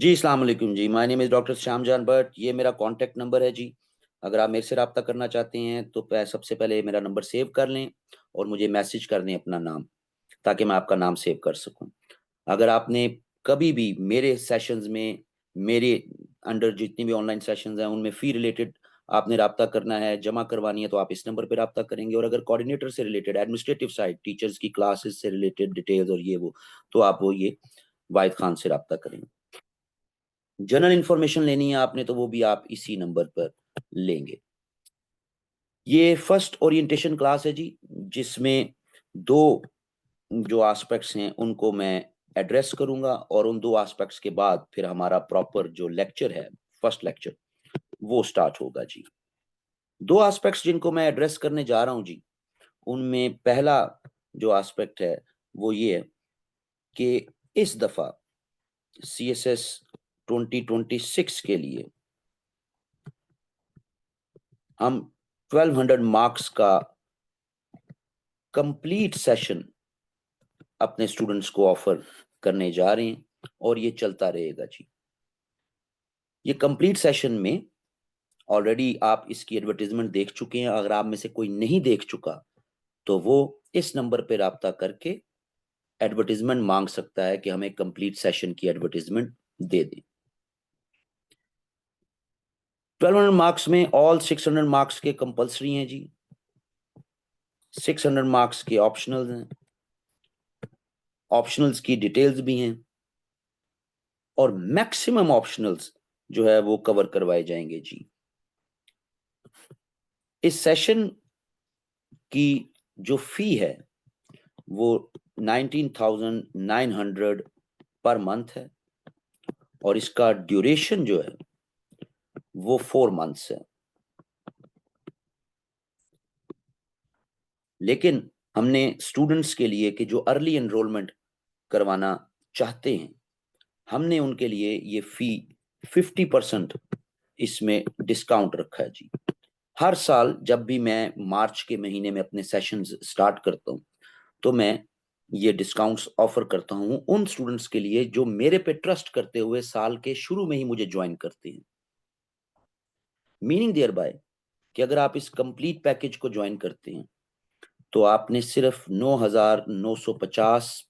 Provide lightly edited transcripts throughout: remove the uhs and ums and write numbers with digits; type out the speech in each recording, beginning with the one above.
जी अस्सलाम वालेकुम जी। My name is doctor Shyamjan Bhatt. ये मेरा कॉन्टैक्ट नंबर है जी। अगर आप मेरे से रब्ता करना चाहते हैं तो सबसे पहले मेरा नंबर सेव कर लें और मुझे मैसेज कर दें अपना नाम, ताकि मैं आपका नाम सेव कर सकूं। अगर आपने कभी भी मेरे सेशंस में, मेरे अंडर जितनी भी ऑनलाइन सेशंस हैं उनमें फ़ी रिलेटेड आपने रब्ता करना है, जमा करवानी है, तो आप इस नंबर पे रब्ता करेंगे। और अगर कोऑर्डिनेटर से रिलेटेड, एडमिनिस्ट्रेटिव साइड, टीचर्स की क्लासेस से रिलेटेड डिटेल्स और ये वो, तो आप वो ये वाहिद खान से रब्ता करेंगे। जनरल इन्फॉर्मेशन लेनी है आपने तो वो भी आप इसी नंबर पर लेंगे। ये फर्स्ट ओरिएंटेशन क्लास है जी, जिसमें दो जो एस्पेक्ट्स हैं उनको मैं एड्रेस करूंगा और उन दो एस्पेक्ट्स के बाद फिर हमारा प्रॉपर जो लेक्चर है, फर्स्ट लेक्चर, वो स्टार्ट होगा जी। दो एस्पेक्ट्स जिनको मैं एड्रेस करने जा रहा हूं जी, उनमें पहला जो एस्पेक्ट है वो ये है कि इस दफा सीएसएस 2026 के लिए हम 1200 मार्क्स का कंप्लीट सेशन अपने स्टूडेंट्स को ऑफर करने जा रहे हैं और ये चलता रहेगा जी। ये कंप्लीट सेशन में ऑलरेडी आप इसकी एडवर्टाइजमेंट देख चुके हैं। अगर आप में से कोई नहीं देख चुका तो वो इस नंबर पे राब्ता करके एडवर्टाइजमेंट मांग सकता है कि हमें कंप्लीट सेशन की एडवर्टाइजमेंट दे दें। 1200 मार्क्स में ऑल 600 मार्क्स के कंपलसरी हैं जी, 600 मार्क्स के ऑप्शनल हैं, ऑप्शनल्स की डिटेल्स भी हैं और मैक्सिमम ऑप्शनल्स जो है वो कवर करवाए जाएंगे जी। इस सेशन की जो फी है वो 19,900 पर मंथ है और इसका ड्यूरेशन जो है वो 4 मंथ्स है। लेकिन हमने स्टूडेंट्स के लिए कि जो अर्ली एनरोलमेंट करवाना चाहते हैं, हमने उनके लिए ये फी 50% इसमें डिस्काउंट रखा है जी। हर साल जब भी मैं मार्च के महीने में अपने सेशंस स्टार्ट करता हूं तो मैं ये डिस्काउंट्स ऑफर करता हूं उन स्टूडेंट्स के लिए जो मेरे पे ट्रस्ट करते हुए साल के शुरू में ही मुझे ज्वाइन करते हैं। मीनिंग देयर बाय कि अगर आप इस कंप्लीट पैकेज को ज्वाइन करते हैं तो आपने सिर्फ 9,950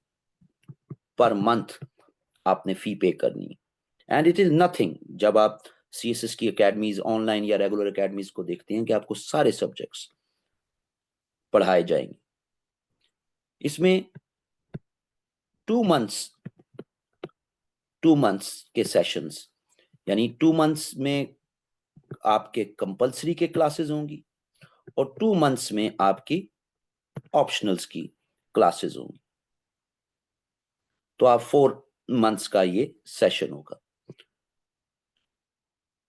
पर मंथ आपने फी पे करनी है। And it is nothing. जब आप सीएसएस की एकेडमीज, ऑनलाइन या रेगुलर एकेडमीज को देखते हैं कि आपको सारे सब्जेक्ट्स पढ़ाए जाएंगे। इसमें 2 मंथ्स 2 मंथ्स के सेशंस, यानी 2 मंथ्स में आपके कंपलसरी के क्लासेस होंगी और 2 मंथ्स में आपकी ऑप्शनल्स की क्लासेस होंगी। तो आप 4 मंथ्स का ये सेशन होगा।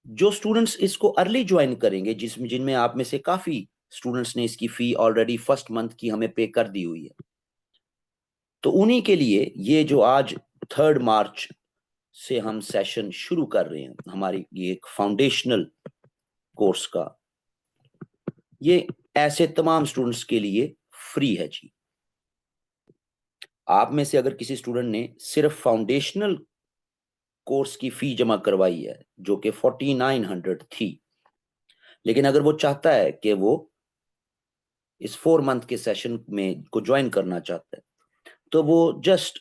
जो स्टूडेंट्स इसको अर्ली ज्वाइन करेंगे, जिनमें आप में से काफी स्टूडेंट्स ने इसकी फी ऑलरेडी फर्स्ट मंथ की हमें पे कर दी हुई है, तो उन्हीं के लिए ये जो आज 3 मार्च से हम सेशन शुरू कर रहे हैं, हमारी ये एक फाउंडेशनल कोर्स का, ये ऐसे तमाम स्टूडेंट्स के लिए फ्री है जी। आप में से अगर किसी स्टूडेंट ने सिर्फ फाउंडेशनल कोर्स की फी जमा करवाई है जो कि 4900 थी, लेकिन अगर वो चाहता है कि वो इस 4 मंथ के सेशन में को ज्वाइन करना चाहता है, तो वो जस्ट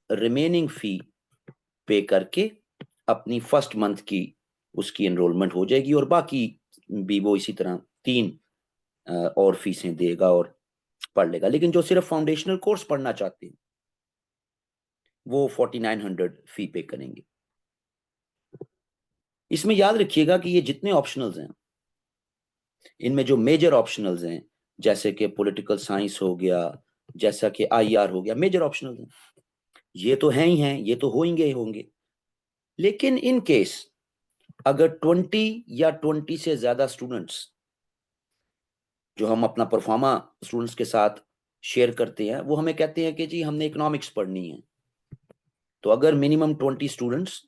रिमेनिंग फी पे करके अपनी फर्स्ट मंथ की उसकी एनरोलमेंट हो जाएगी और बाकी भी वो इसी तरह 3 और फीसें देगा और पढ़ लेगा। लेकिन जो सिर्फ फाउंडेशनल कोर्स पढ़ना चाहते हैं वो 4900 फी पे करेंगे। इसमें याद रखिएगा कि ये जितने ऑप्शनल्स हैं, इनमें जो मेजर ऑप्शनल्स हैं, जैसे कि पॉलिटिकल साइंस हो गया, जैसा कि आईआर हो गया, मेजर ऑप्शनल्स हैं, ये तो हैं ही हैं, ये तो होंगे ही होंगे। लेकिन इन केस अगर 20 या 20 से ज्यादा स्टूडेंट्स, जो हम अपना परफॉर्मा स्टूडेंट्स के साथ शेयर करते हैं, वो हमें कहते हैं कि जी हमने इकोनॉमिक्स पढ़नी है, तो अगर मिनिमम 20 स्टूडेंट्स,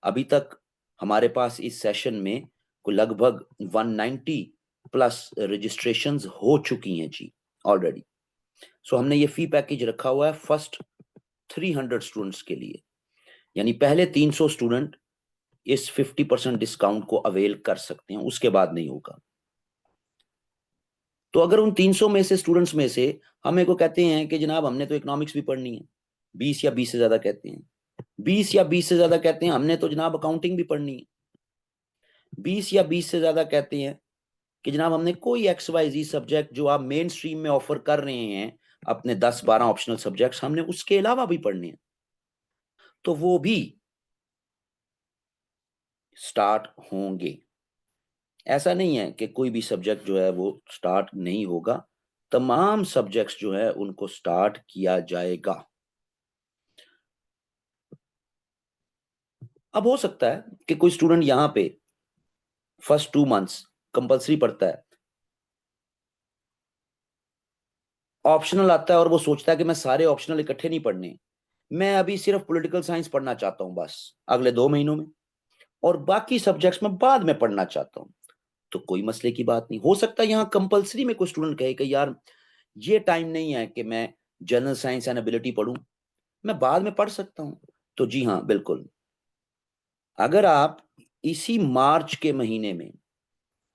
अभी तक हमारे पास इस सेशन में को लगभग 190 प्लस रजिस्ट्रेशंस हो चुकी हैं जी ऑलरेडी। सो हमने ये फी पैकेज रखा हुआ है फर्स्ट 300 स्टूडेंट्स के लिए। यानी पहले 300 स्टूडेंट इस 50% डिस्काउंट को अवेल कर सकते हैं, उसके बाद नहीं होगा। तो अगर उन 300 में से स्टूडेंट्स में से हमें को कहते हैं कि जनाब हमने तो इकोनॉमिक्स भी पढ़नी है, 20 या 20 से ज्यादा कहते हैं, 20 या 20 से ज्यादा कहते हैं हमने तो जनाब अकाउंटिंग भी पढ़नी है, 20 या 20 से ज्यादा कहते हैं कि जनाब हमने कोई XYZ सब्जेक्ट जो आप मेन स्ट्रीम में ऑफर कर रहे हैं, अपने 10-12 ऑप्शनल सब्जेक्ट्स हमने उसके अलावा भी पढ़ने हैं, तो वो भी स्टार्ट होंगे। ऐसा नहीं है कि कोई भी सब्जेक्ट जो है वो स्टार्ट नहीं होगा, तमाम सब्जेक्ट्स जो है उनको स्टार्ट किया जाएगा। अब हो सकता है कि कोई स्टूडेंट यहां पे फर्स्ट 2 मंथ्स कंपलसरी पढ़ता है, ऑप्शनल आता है और वो सोचता है कि मैं सारे ऑप्शनल इकट्ठे नहीं पढ़ने, मैं अभी सिर्फ पॉलिटिकल साइंस पढ़ना चाहता हूं बस अगले 2 महीनों में, और बाकी सब्जेक्ट्स में बाद में पढ़ना चाहता हूं, तो कोई मसले की बात नहीं। हो सकता है यहाँ कंपलसरी में कोई स्टूडेंट कहे कि यार ये टाइम नहीं है कि मैं जनरल साइंस एंड एबिलिटी पढ़ूं, मैं बाद में पढ़ सकता हूं। तो जी हाँ बिल्कुल, अगर आप इसी मार्च के महीने में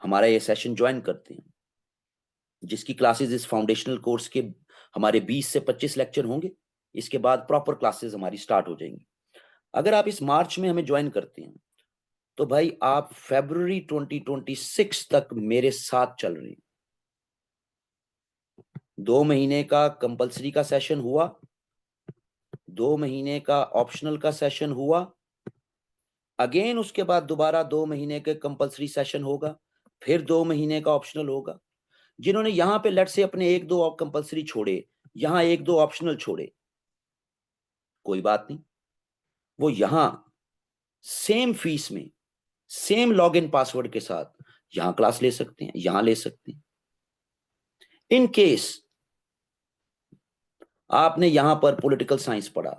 हमारा ये सेशन ज्वाइन करते हैं, जिसकी क्लासेस इस फाउंडेशनल कोर्स के हमारे 20 से 25 लेक्चर होंगे, इसके बाद प्रॉपर क्लासेस हमारी स्टार्ट हो जाएंगी। अगर आप इस मार्च में हमें ज्वाइन करते हैं तो भाई आप फरवरी 2026 तक मेरे साथ चल रहे हैं। 2 महीने का कंपलसरी का सेशन हुआ, 2 महीने का ऑप्शनल का सेशन हुआ, अगेन उसके बाद दोबारा 2 महीने के कंपलसरी सेशन होगा, फिर 2 महीने का ऑप्शनल होगा। जिन्होंने यहां पे लेट से अपने 1-2 कंपलसरी छोड़े, यहां 1-2 ऑप्शनल छोड़े, कोई बात नहीं, वो यहां सेम फीस में सेम लॉगिन पासवर्ड के साथ यहां क्लास ले सकते हैं, यहां ले सकते हैं। इन केस आपने यहां पर पॉलिटिकल साइंस पढ़ा,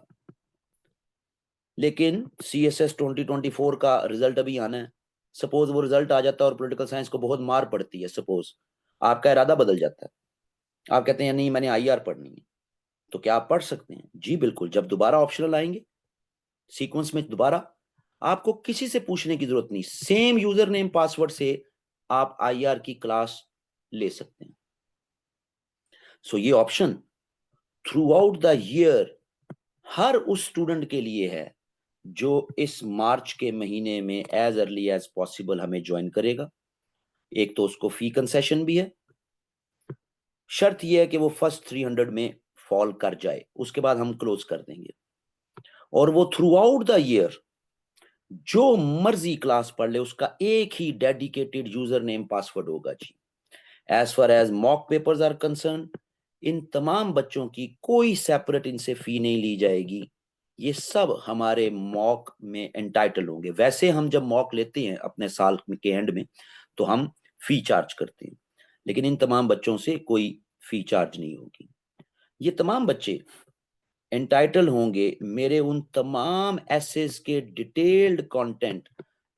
लेकिन CSS 2024 का रिजल्ट अभी आना है, सपोज वो रिजल्ट आ जाता है और पॉलिटिकल साइंस को बहुत मार पड़ती है, सपोज आपका इरादा बदल जाता है, आप कहते हैं नहीं मैंने IR पढ़नी है, तो क्या आप पढ़ सकते हैं? जी बिल्कुल, जब दोबारा ऑप्शनल आएंगे सीक्वेंस में दोबारा, आपको किसी से पूछने की जरूरत नहीं, सेम यूजर नेम पासवर्ड से आप IR की क्लास ले सकते हैं। सो ये option throughout the year हर उस स्टूडेंट के लिए है जो इस मार्च के महीने में एज अर्ली एज पॉसिबल हमें ज्वाइन करेगा। एक तो उसको फी कंसेशन भी है, शर्त यह है कि वो फर्स्ट 300 में फॉल कर जाए, उसके बाद हम क्लोज कर देंगे, और वो थ्रू आउट द ईयर जो मर्जी क्लास पढ़ ले उसका एक ही डेडिकेटेड यूजर नेम पासवर्ड होगा जी। As far as mock papers are concern, इन तमाम बच्चों की कोई सेपरेट इनसे फी नहीं ली जाएगी, ये सब हमारे मॉक में एंटाइटल होंगे। वैसे हम जब मॉक लेते हैं अपने साल के एंड में तो हम फी चार्ज करते हैं, लेकिन इन तमाम बच्चों से कोई फी चार्ज नहीं होगी। ये तमाम बच्चे एंटाइटल होंगे मेरे उन तमाम एसेस के डिटेल्ड कंटेंट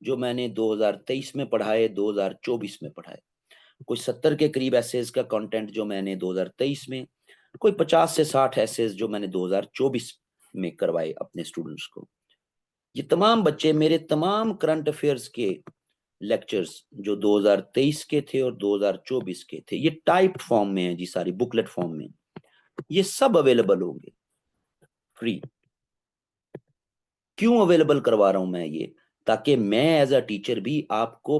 जो मैंने 2023 में पढ़ाए, 2024 में पढ़ाए। कोई 70 के करीब एसेज का कंटेंट जो मैंने 2023 में, कोई 50 से 60 एसेज जो मैंने 2024 में करवाए अपने स्टूडेंट्स को। ये तमाम बच्चे मेरे तमाम करंट अफेयर्स के लेक्चर्स जो 2023 के थे और 2024 के थे, ये टाइप फॉर्म में है जी, सारी बुकलेट फॉर्म में, ये सब अवेलेबल होंगे फ्री। क्यों अवेलेबल करवा रहा हूं मैं ये? ताकि मैं एज अ टीचर भी आपको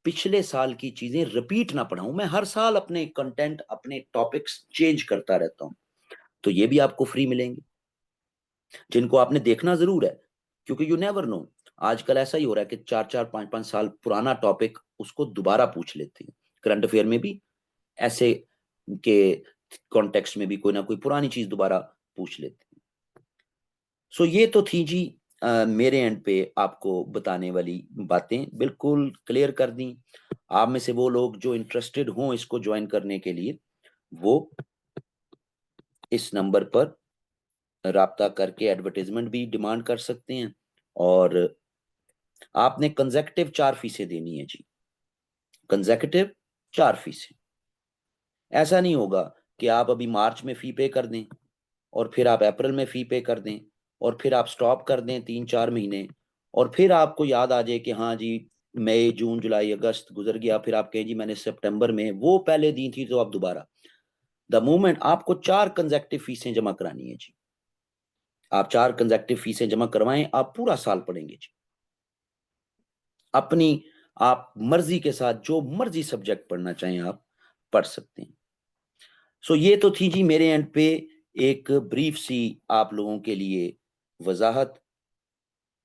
पिछले साल की चीजें रिपीट ना पढ़ाऊं, मैं हर साल अपने कंटेंट अपने टॉपिक्स चेंज करता रहता हूं, तो ये भी आपको फ्री मिलेंगे, जिनको आपने देखना जरूर है, क्योंकि यू नेवर नो, आजकल ऐसा ही हो रहा है कि 4-4 5-5 साल पुराना टॉपिक उसको दोबारा पूछ लेते हैं। करंट अफेयर में भी ऐसे के कॉन्टेक्स्ट में भी कोई ना कोई पुरानी चीज दोबारा पूछ लेते हैं। सो ये तो थी जी मेरे एंड पे आपको बताने वाली बातें, बिल्कुल क्लियर कर दी। आप में से वो लोग जो इंटरेस्टेड हों इसको ज्वाइन करने के लिए, वो इस नंबर पर राब्ता करके एडवर्टाइजमेंट भी डिमांड कर सकते हैं, और आपने कंसेक्यूटिव 4 फीसें देनी है जी, कंसेक्यूटिव 4 फीसें। ऐसा नहीं होगा कि आप अभी मार्च में फी पे कर दें और फिर आप अप्रैल में फी पे कर दें और फिर आप स्टॉप कर दें 3-4 महीने, और फिर आपको याद आ जाए कि हाँ जी मई जून जुलाई अगस्त गुजर गया, फिर आप कहें जी मैंने सितंबर में वो पहले दी थी, तो आप दोबारा, द मोमेंट आपको 4 कंसेक्टिव फीसें जमा करानी है जी, आप 4 कंसेक्टिव फीसें जमा करवाएं, आप पूरा साल पढ़ेंगे जी, अपनी आप मर्जी के साथ जो मर्जी सब्जेक्ट पढ़ना चाहें आप पढ़ सकते हैं। सो ये तो थी जी मेरे एंड पे एक ब्रीफ सी आप लोगों के लिए वजाहत।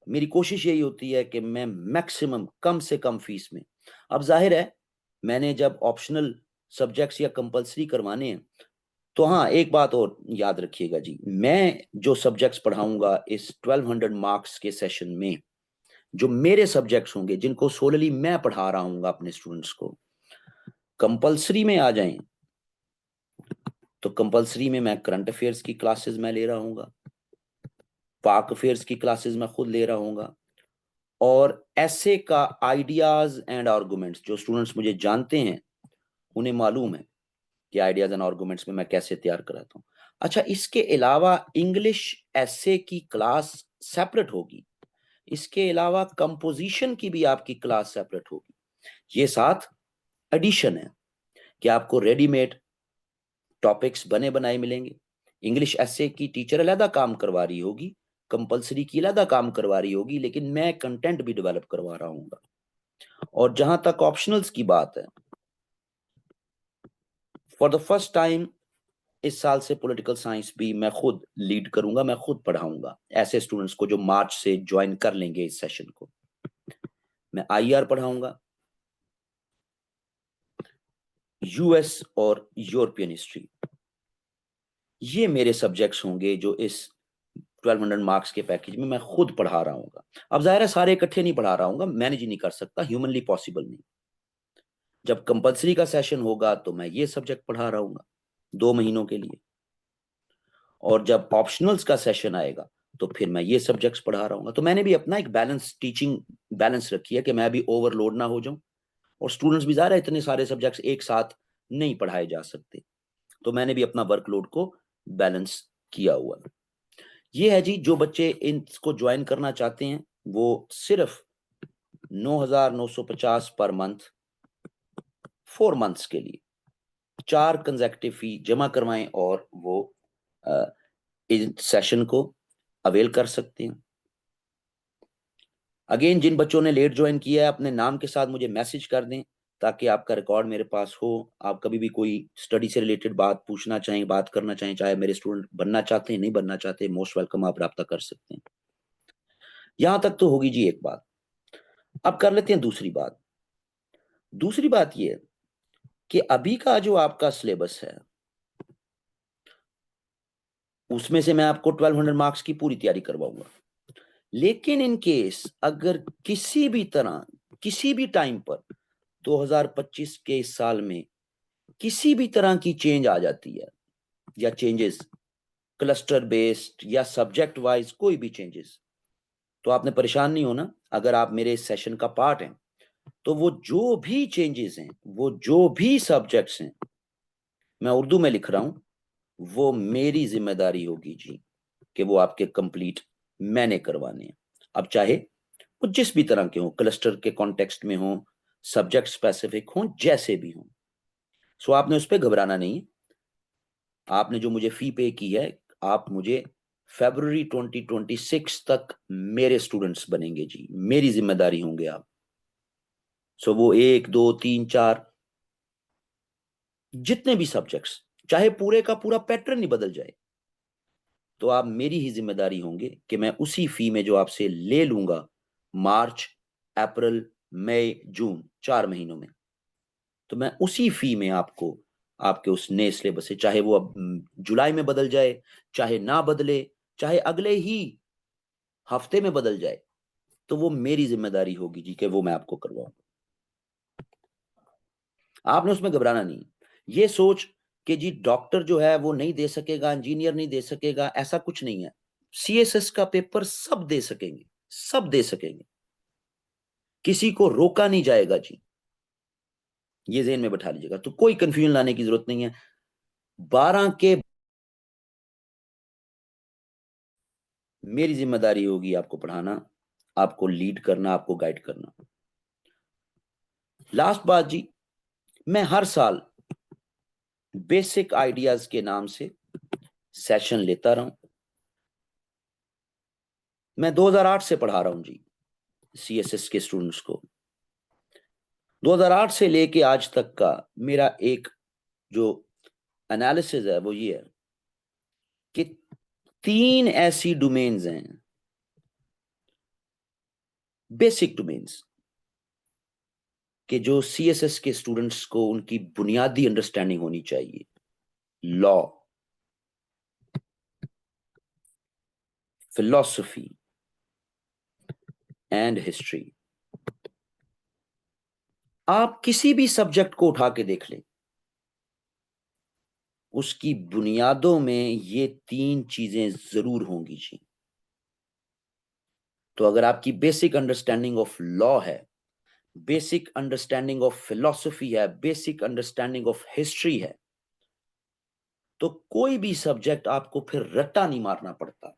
मेरी कोशिश यही होती है कि मैं मैक्सिमम कम से कम फीस में, अब जाहिर है मैंने जब ऑप्शनल सब्जेक्ट्स या कंपलसरी करवाने हैं, तो हाँ एक बात और याद रखिएगा जी, मैं जो सब्जेक्ट्स पढ़ाऊंगा इस 1200 मार्क्स के सेशन में, जो मेरे सब्जेक्ट्स होंगे जिनको सोलली मैं पढ़ा रहा हूँ अपने स्टूडेंट्स को, कंपलसरी में आ जाएं तो कंपलसरी में मैं करंट अफेयर्स की क्लासेस मैं ले रहा हूँ, पाक अफेयर्स की क्लासेस मैं खुद ले रहा हूँ, और ऐसे का आइडियाज एंड आर्गुमेंट्स जो स्टूडेंट्स मुझे जानते हैं उन्हें मालूम है कि आइडियाज एंड आर्गुमेंट्स में मैं कैसे तैयार कराता हूँ। अच्छा, इसके अलावा इंग्लिश एसे की क्लास सेपरेट होगी, इसके अलावा कंपोजिशन की भी आपकी क्लास सेपरेट होगी। ये साथ एडिशन है कि आपको रेडीमेड टॉपिक्स बने बनाए मिलेंगे। इंग्लिश एसे की टीचर अलहदा काम करवा रही होगी, कंपलसरी की अलहदा काम करवा रही होगी, लेकिन मैं कंटेंट भी डेवलप करवा रहा हूँ। और जहां तक ऑप्शनल्स की बात है, फॉर द फर्स्ट टाइम इस साल से पॉलिटिकल साइंस भी मैं खुद लीड करूंगा, मैं खुद पढ़ाऊंगा ऐसे स्टूडेंट्स को जो मार्च से ज्वाइन कर लेंगे इस सेशन को। मैं आईआर पढ़ाऊंगा, यूएस और यूरोपियन हिस्ट्री, ये मेरे सब्जेक्ट्स होंगे जो इस 1200 मार्क्स के पैकेज में मैं खुद पढ़ा रहा हूँ। अब जाहिर है सारे इकट्ठे नहीं पढ़ा रहा हूँ, मैनेज ही नहीं कर सकता, ह्यूमनली पॉसिबल नहीं। जब कंपलसरी का सेशन होगा तो मैं ये सब्जेक्ट पढ़ा रहा हूँ 2 महीनों के लिए, और जब ऑप्शनल्स का सेशन आएगा तो फिर मैं ये सब्जेक्ट्स पढ़ा रहा हूँ। तो मैंने भी अपना एक बैलेंस टीचिंग बैलेंस रखी है कि मैं भी ओवरलोड ना हो जाऊं, और स्टूडेंट्स भी ज़्यादा इतने सारे सब्जेक्ट्स एक साथ नहीं पढ़ाए जा सकते, तो मैंने भी अपना वर्कलोड को बैलेंस किया हुआ है। ये है जी, जो बच्चे इनको ज्वाइन करना चाहते हैं वो सिर्फ 9,950 पर मंथ 4 मंथ्स के लिए 4 कंसेक्टिव फी जमा करवाएं और वो इस सेशन को अवेल कर सकते हैं। अगेन, जिन बच्चों ने लेट ज्वाइन किया है अपने नाम के साथ मुझे मैसेज कर दें ताकि आपका रिकॉर्ड मेरे पास हो। आप कभी भी कोई स्टडी से रिलेटेड बात पूछना चाहें, बात करना चाहें, चाहे मेरे स्टूडेंट बनना चाहते हैं नहीं बनना चाहते, मोस्ट वेलकम, आप रब्ता कर सकते हैं। यहां तक तो होगी जी एक बात। अब कर लेते हैं दूसरी बात। दूसरी बात यह कि अभी का जो आपका सिलेबस है उसमें से मैं आपको 1200 मार्क्स की पूरी तैयारी करवाऊंगा, लेकिन इन केस अगर किसी भी तरह किसी भी टाइम पर 2025 के इस साल में किसी भी तरह की चेंज आ जाती है, या चेंजेस क्लस्टर बेस्ड या सब्जेक्ट वाइज कोई भी चेंजेस, तो आपने परेशान नहीं होना। अगर आप मेरे इस सेशन का पार्ट हैं तो वो जो भी चेंजेस हैं, वो जो भी सब्जेक्ट्स हैं, मैं उर्दू में लिख रहा हूं, वो मेरी जिम्मेदारी होगी जी कि वो आपके कंप्लीट मैंने करवाने हैं। अब चाहे वो जिस भी तरह के हो, क्लस्टर के कॉन्टेक्स्ट में हो, सब्जेक्ट स्पेसिफिक हो, जैसे भी हो, सो आपने उस पर घबराना नहीं। आपने जो मुझे फी पे की है, आप मुझे फरवरी 2026 तक मेरे स्टूडेंट्स बनेंगे जी, मेरी जिम्मेदारी होंगे आप। सो वो 1 2 3 4 जितने भी सब्जेक्ट्स, चाहे पूरे का पूरा पैटर्न ही बदल जाए, तो आप मेरी ही जिम्मेदारी होंगे कि मैं उसी फी में जो आपसे ले लूंगा मार्च अप्रैल मई जून 4 महीनों में, तो मैं उसी फी में आपको आपके उस नए सिलेबस से, चाहे वो अब जुलाई में बदल जाए, चाहे ना बदले, चाहे अगले ही हफ्ते में बदल जाए, तो वो मेरी जिम्मेदारी होगी जी कि वो मैं आपको करवाऊं। आपने उसमें घबराना नहीं। ये सोच कि जी डॉक्टर जो है वो नहीं दे सकेगा, इंजीनियर नहीं दे सकेगा, ऐसा कुछ नहीं है। सीएसएस का पेपर सब दे सकेंगे, सब दे सकेंगे, किसी को रोका नहीं जाएगा जी, ये ज़हन में बैठा लीजिएगा। तो कोई कंफ्यूजन लाने की जरूरत नहीं है। 12 के मेरी जिम्मेदारी होगी आपको पढ़ाना, आपको लीड करना, आपको गाइड करना। लास्ट बात जी, मैं हर साल बेसिक आइडियाज के नाम से सेशन लेता रहा हूं। मैं 2008 से पढ़ा रहा हूं जी सीएसएस के स्टूडेंट्स को। 2008 से लेके आज तक का मेरा एक जो एनालिसिस है वो ये है कि 3 ऐसी डोमेन्स हैं, बेसिक डोमेन्स, कि जो सीएसएस के स्टूडेंट्स को उनकी बुनियादी अंडरस्टैंडिंग होनी चाहिए। Law, philosophy and history. आप किसी भी सब्जेक्ट को उठा के देख लें, उसकी बुनियादों में ये 3 चीजें जरूर होंगी जी। तो अगर आपकी बेसिक अंडरस्टैंडिंग ऑफ लॉ है, बेसिक अंडरस्टैंडिंग ऑफ फिलॉसफी है, बेसिक अंडरस्टैंडिंग ऑफ हिस्ट्री है, तो कोई भी सब्जेक्ट आपको फिर रट्टा नहीं मारना पड़ता,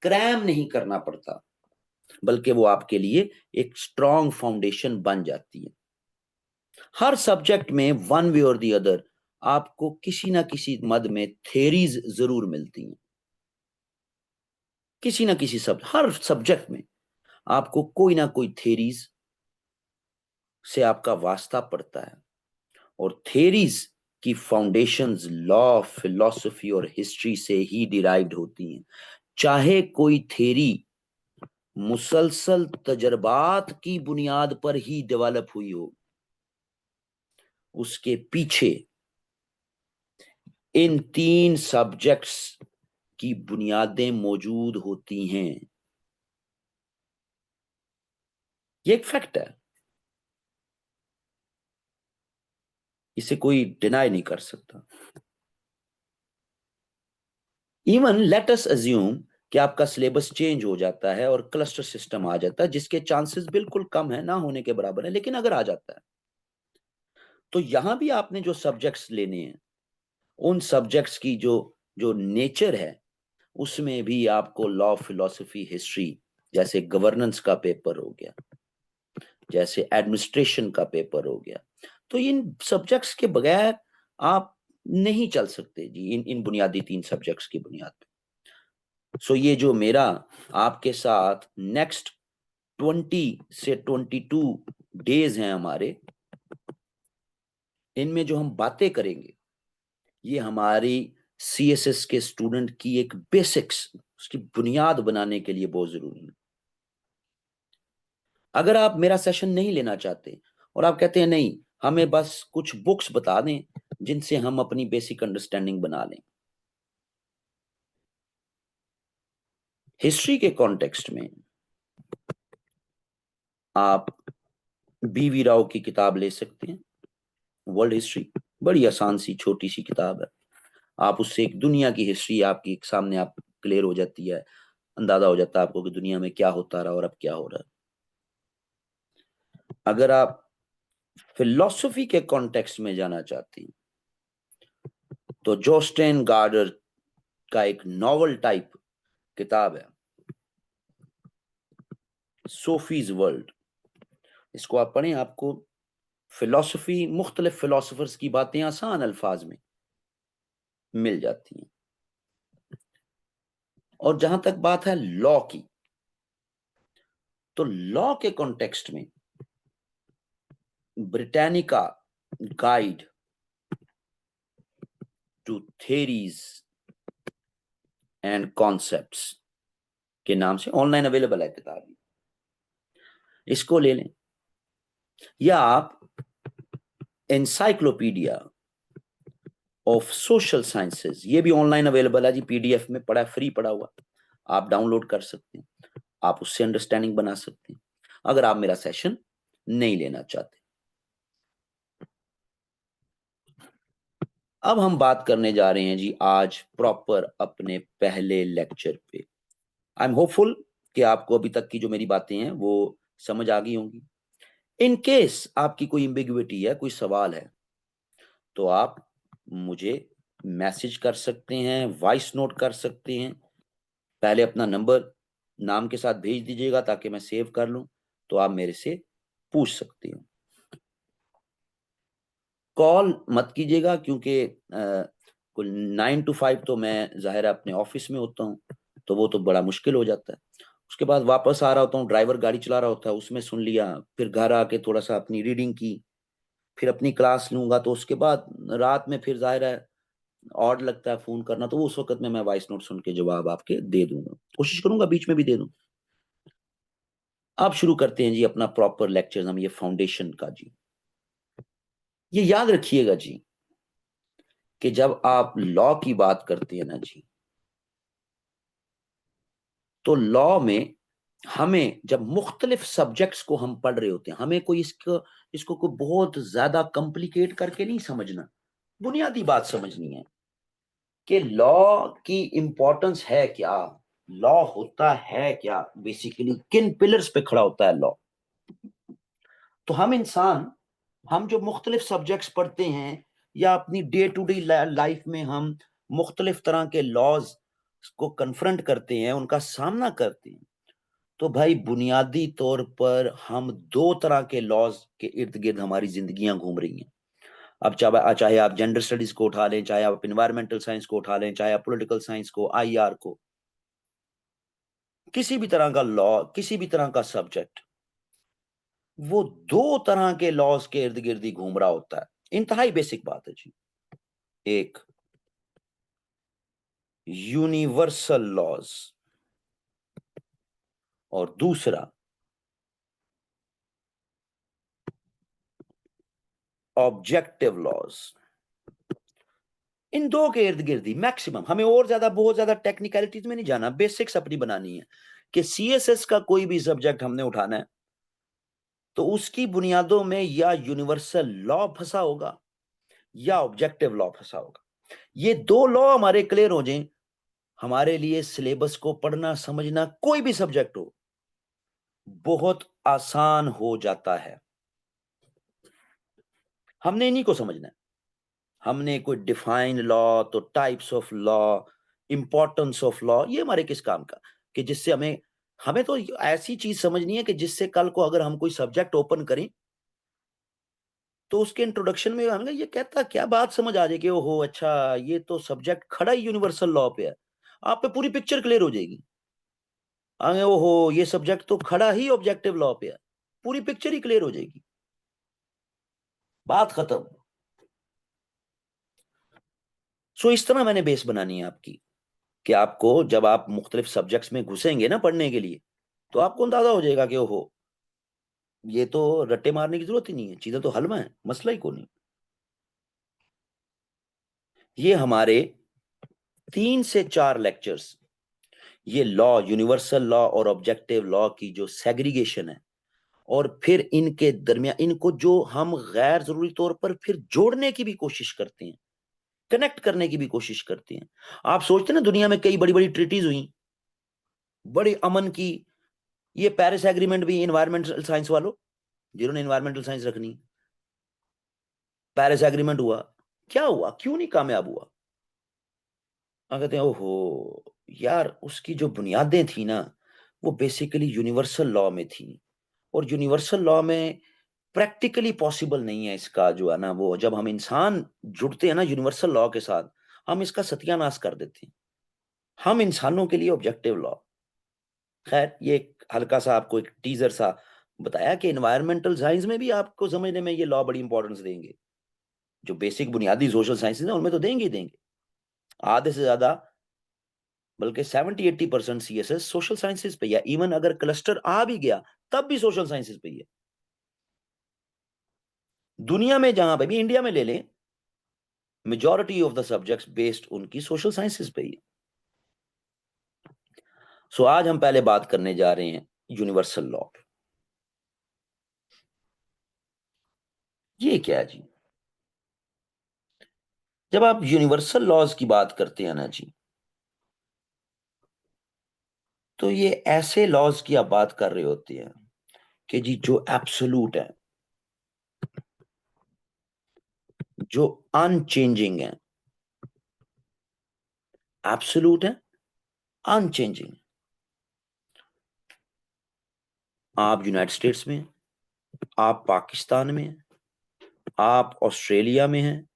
क्रैम नहीं करना पड़ता, बल्कि वो आपके लिए एक स्ट्रॉन्ग फाउंडेशन बन जाती है। हर सब्जेक्ट में वन वे और दी अदर आपको किसी ना किसी मद में थेरीज जरूर मिलती हैं। किसी ना किसी हर सब्जेक्ट में आपको कोई ना कोई थेरीज से आपका वास्ता पड़ता है, और थेरीज की फाउंडेशंस लॉ, फिलॉसफी और हिस्ट्री से ही डिराइव्ड होती हैं। चाहे कोई थेरी मुसलसल तजर्बात की बुनियाद पर ही डेवलप हुई हो, उसके पीछे इन 3 सब्जेक्ट्स की बुनियादें मौजूद होती हैं। ये एक फैक्ट है, इसे कोई डिनाई नहीं कर सकता। इवन लेट अस अज्यूम कि आपका सिलेबस चेंज हो जाता है और क्लस्टर सिस्टम आ जाता है, जिसके चांसेस बिल्कुल कम है, ना होने के बराबर है, लेकिन अगर आ जाता है, तो यहां भी आपने जो सब्जेक्ट्स लेने हैं, उन सब्जेक्ट्स की जो जो नेचर है, उसमें भी आपको लॉ, फिलॉसफी, हिस्ट्री, जैसे गवर्नेंस का पेपर हो गया, जैसे एडमिनिस्ट्रेशन का पेपर हो गया, तो इन सब्जेक्ट्स के बगैर आप नहीं चल सकते जी, इन इन बुनियादी 3 सब्जेक्ट्स की बुनियाद पे। सो ये जो मेरा आपके साथ नेक्स्ट 20 से 22 डेज हैं हमारे, इनमें जो हम बातें करेंगे, ये हमारी सीएसएस के स्टूडेंट की एक बेसिक्स, उसकी बुनियाद बनाने के लिए बहुत जरूरी है। अगर आप मेरा सेशन नहीं लेना चाहते और आप कहते हैं नहीं, हमें बस कुछ बुक्स बता दें जिनसे हम अपनी बेसिक अंडरस्टैंडिंग बना लें, हिस्ट्री के कॉन्टेक्स्ट में आप बीवी राव की किताब ले सकते हैं, वर्ल्ड हिस्ट्री। बड़ी आसान सी छोटी सी किताब है, आप उससे एक दुनिया की हिस्ट्री आपकी एक सामने आप क्लियर हो जाती है, अंदाजा हो जाता है आपको कि दुनिया में क्या होता रहा और अब क्या हो रहा है। अगर आप फिलॉसफी के कॉन्टेक्स्ट में जाना चाहते हैं, तो जोस्टेन गार्डर का एक नॉवल टाइप किताब है, सोफीज वर्ल्ड। इसको आप पढ़ें, आपको फिलॉसफी, मुख्तलिफ फिलोसोफर्स की बातें आसान अल्फाज में मिल जाती हैं। और जहां तक बात है लॉ की, तो लॉ के कॉन्टेक्स्ट में Britannica guide to theories and concepts के नाम से ऑनलाइन अवेलेबल है किताब, इसको ले लें। या आप एनसाइक्लोपीडिया ऑफ सोशल साइंसेज, ये भी ऑनलाइन अवेलेबल है जी, पीडीएफ में पड़ा है, फ्री पड़ा हुआ, आप डाउनलोड कर सकते हैं, आप उससे अंडरस्टैंडिंग बना सकते हैं, अगर आप मेरा सेशन नहीं लेना चाहते। अब हम बात करने जा रहे हैं जी आज प्रॉपर अपने पहले लेक्चर पे। आई एम होपफुल कि आपको अभी तक की जो मेरी बातें हैं वो समझ आ गई होंगी। इन केस आपकी कोई एम्बिग्युइटी है, कोई सवाल है, तो आप मुझे मैसेज कर सकते हैं, वॉइस नोट कर सकते हैं। पहले अपना नंबर नाम के साथ भेज दीजिएगा ताकि मैं सेव कर लूं, तो आप मेरे से पूछ सकती हो। कॉल मत कीजिएगा क्योंकि कुल 9 to 5 तो मैं जाहिर है अपने ऑफिस में होता हूँ, तो वो तो बड़ा मुश्किल हो जाता है। उसके बाद वापस आ रहा होता हूँ, ड्राइवर गाड़ी चला रहा होता है, उसमें सुन लिया, फिर घर आके थोड़ा सा अपनी रीडिंग की, फिर अपनी क्लास लूंगा, तो उसके बाद रात में फिर जाहिर है ऑड लगता है फोन करना, तो उस वक्त में मैं वॉइस नोट सुन के जवाब आपके दे दूंगा, कोशिश करूंगा बीच में भी दे दूं। अब शुरू करते हैं जी अपना प्रॉपर लेक्चर, हम ये फाउंडेशन का जी। ये याद रखिएगा जी कि जब आप लॉ की बात करते हैं ना जी, तो लॉ में हमें जब मुख्तलिफ सब्जेक्ट्स को हम पढ़ रहे होते हैं, हमें कोई इसको कोई बहुत ज्यादा कॉम्प्लिकेट करके नहीं समझना, बुनियादी बात समझनी है कि लॉ की इंपॉर्टेंस है क्या, लॉ होता है क्या, बेसिकली किन पिलर्स पे खड़ा होता है लॉ। तो हम इंसान, हम जो मुख्तलिफ सब्जेक्ट्स पढ़ते हैं या अपनी डे टू डे लाइफ में हम मुख्तलिफ तरह के लॉज को कन्फ्रंट करते हैं, उनका सामना करते हैं, तो भाई बुनियादी तौर पर हम दो तरह के लॉज के इर्द गिर्द हमारी जिंदगियां घूम रही हैं। अब चाहे आप जेंडर स्टडीज को उठा लें, चाहे आप इन्वायरमेंटल साइंस को उठा लें, चाहे आप पॉलिटिकल साइंस को, आईआर को, किसी भी तरह का लॉ, किसी भी तरह का सब्जेक्ट, वो दो तरह के लॉज के इर्द गिर्द ही घूम रहा होता है। इंतहाई बेसिक बात है जी। एक यूनिवर्सल लॉज और दूसरा ऑब्जेक्टिव लॉज। इन दो के इर्द गिर्द ही मैक्सिमम, हमें और ज्यादा बहुत ज्यादा टेक्निकलिटीज में नहीं जाना, बेसिक्स अपनी बनानी है कि सीएसएस का कोई भी सब्जेक्ट हमने उठाना है तो उसकी बुनियादों में या यूनिवर्सल लॉ फंसा होगा या ऑब्जेक्टिव लॉ फंसा होगा। ये दो लॉ हमारे क्लियर हो जाएं, हमारे लिए सिलेबस को पढ़ना समझना कोई भी सब्जेक्ट हो बहुत आसान हो जाता है। हमने इन्हीं को समझना है। हमने कोई डिफाइन लॉ, तो types of law, importance of law, ये हमारे किस काम का, कि जिससे हमें हमें तो ऐसी चीज समझनी है कि जिससे कल को अगर हम कोई सब्जेक्ट ओपन करें तो उसके इंट्रोडक्शन में हमें ये कहता क्या बात समझ आ जाए कि ओहो अच्छा ये तो सब्जेक्ट खड़ा ही यूनिवर्सल लॉ पे है, आप पे पूरी पिक्चर क्लियर हो जाएगी। आगे ओहो ये सब्जेक्ट तो खड़ा ही ऑब्जेक्टिव लॉ पे है, पूरी पिक्चर ही क्लियर हो जाएगी, बात खत्म। सो इस तरह मैंने बेस बनानी है आपकी, कि आपको जब आप मुख्तलिफ सब्जेक्ट्स में घुसेंगे ना पढ़ने के लिए, तो आपको अंदाजा हो जाएगा कि ओहो ये तो रट्टे मारने की जरूरत ही नहीं है, चीजें तो हल में है, मसला ही कोई नहीं। ये हमारे 3 से 4 लेक्चर्स, ये लॉ, यूनिवर्सल लॉ और ऑब्जेक्टिव लॉ की जो सेग्रीगेशन है, और फिर इनके दरमियान इनको जो हम गैर जरूरी तौर पर फिर जोड़ने की भी कोशिश करते हैं, कनेक्ट करने की भी कोशिश करते हैं। आप सोचते हैं ना दुनिया में कई बड़ी बड़ी ट्रीटीज हुई बड़े अमन की, ये पेरिस एग्रीमेंट भी इन्वायरमेंटल साइंस वालों, जिन्होंने इन्वायरमेंटल साइंस रखनी, पेरिस एग्रीमेंट हुआ, क्या हुआ, क्यों नहीं कामयाब हुआ? हम कहते हैं ओहो यार उसकी जो बुनियादें थी ना वो बेसिकली यूनिवर्सल लॉ में थी, और यूनिवर्सल लॉ में प्रैक्टिकली पॉसिबल नहीं है इसका जो है ना, वो जब हम इंसान जुड़ते हैं ना यूनिवर्सल लॉ के साथ, हम इसका सत्यानाश कर देते हैं। हम इंसानों के लिए ऑब्जेक्टिव लॉ, खैर ये एक हल्का सा आपको एक टीजर सा बताया कि इन्वायरमेंटल साइंस में भी आपको समझने में ये लॉ बड़ी इंपॉर्टेंस देंगे, जो बेसिक बुनियादी सोशल साइंसेज है उनमें तो देंगे ही देंगे। आधे से ज्यादा, बल्कि 70-80% सीएसएस सोशल साइंसेज पे, या इवन अगर क्लस्टर आ भी गया तब भी सोशल साइंसेज पे ही है। दुनिया में जहां पे भी, इंडिया में ले लें, majority of the subjects based उनकी सोशल साइंसेज पे ही है। सो आज हम पहले बात करने जा रहे हैं यूनिवर्सल लॉ। ये क्या है जी? जब आप यूनिवर्सल लॉज की बात करते हैं ना जी, तो ये ऐसे लॉज की आप बात कर रहे होते हैं कि जी जो एब्सोल्यूट है, जो अनचेंजिंग है, एब्सोल्यूट है, अनचेंजिंग। आप यूनाइटेड स्टेट्स में हैं, आप पाकिस्तान में हैं, आप ऑस्ट्रेलिया में हैं,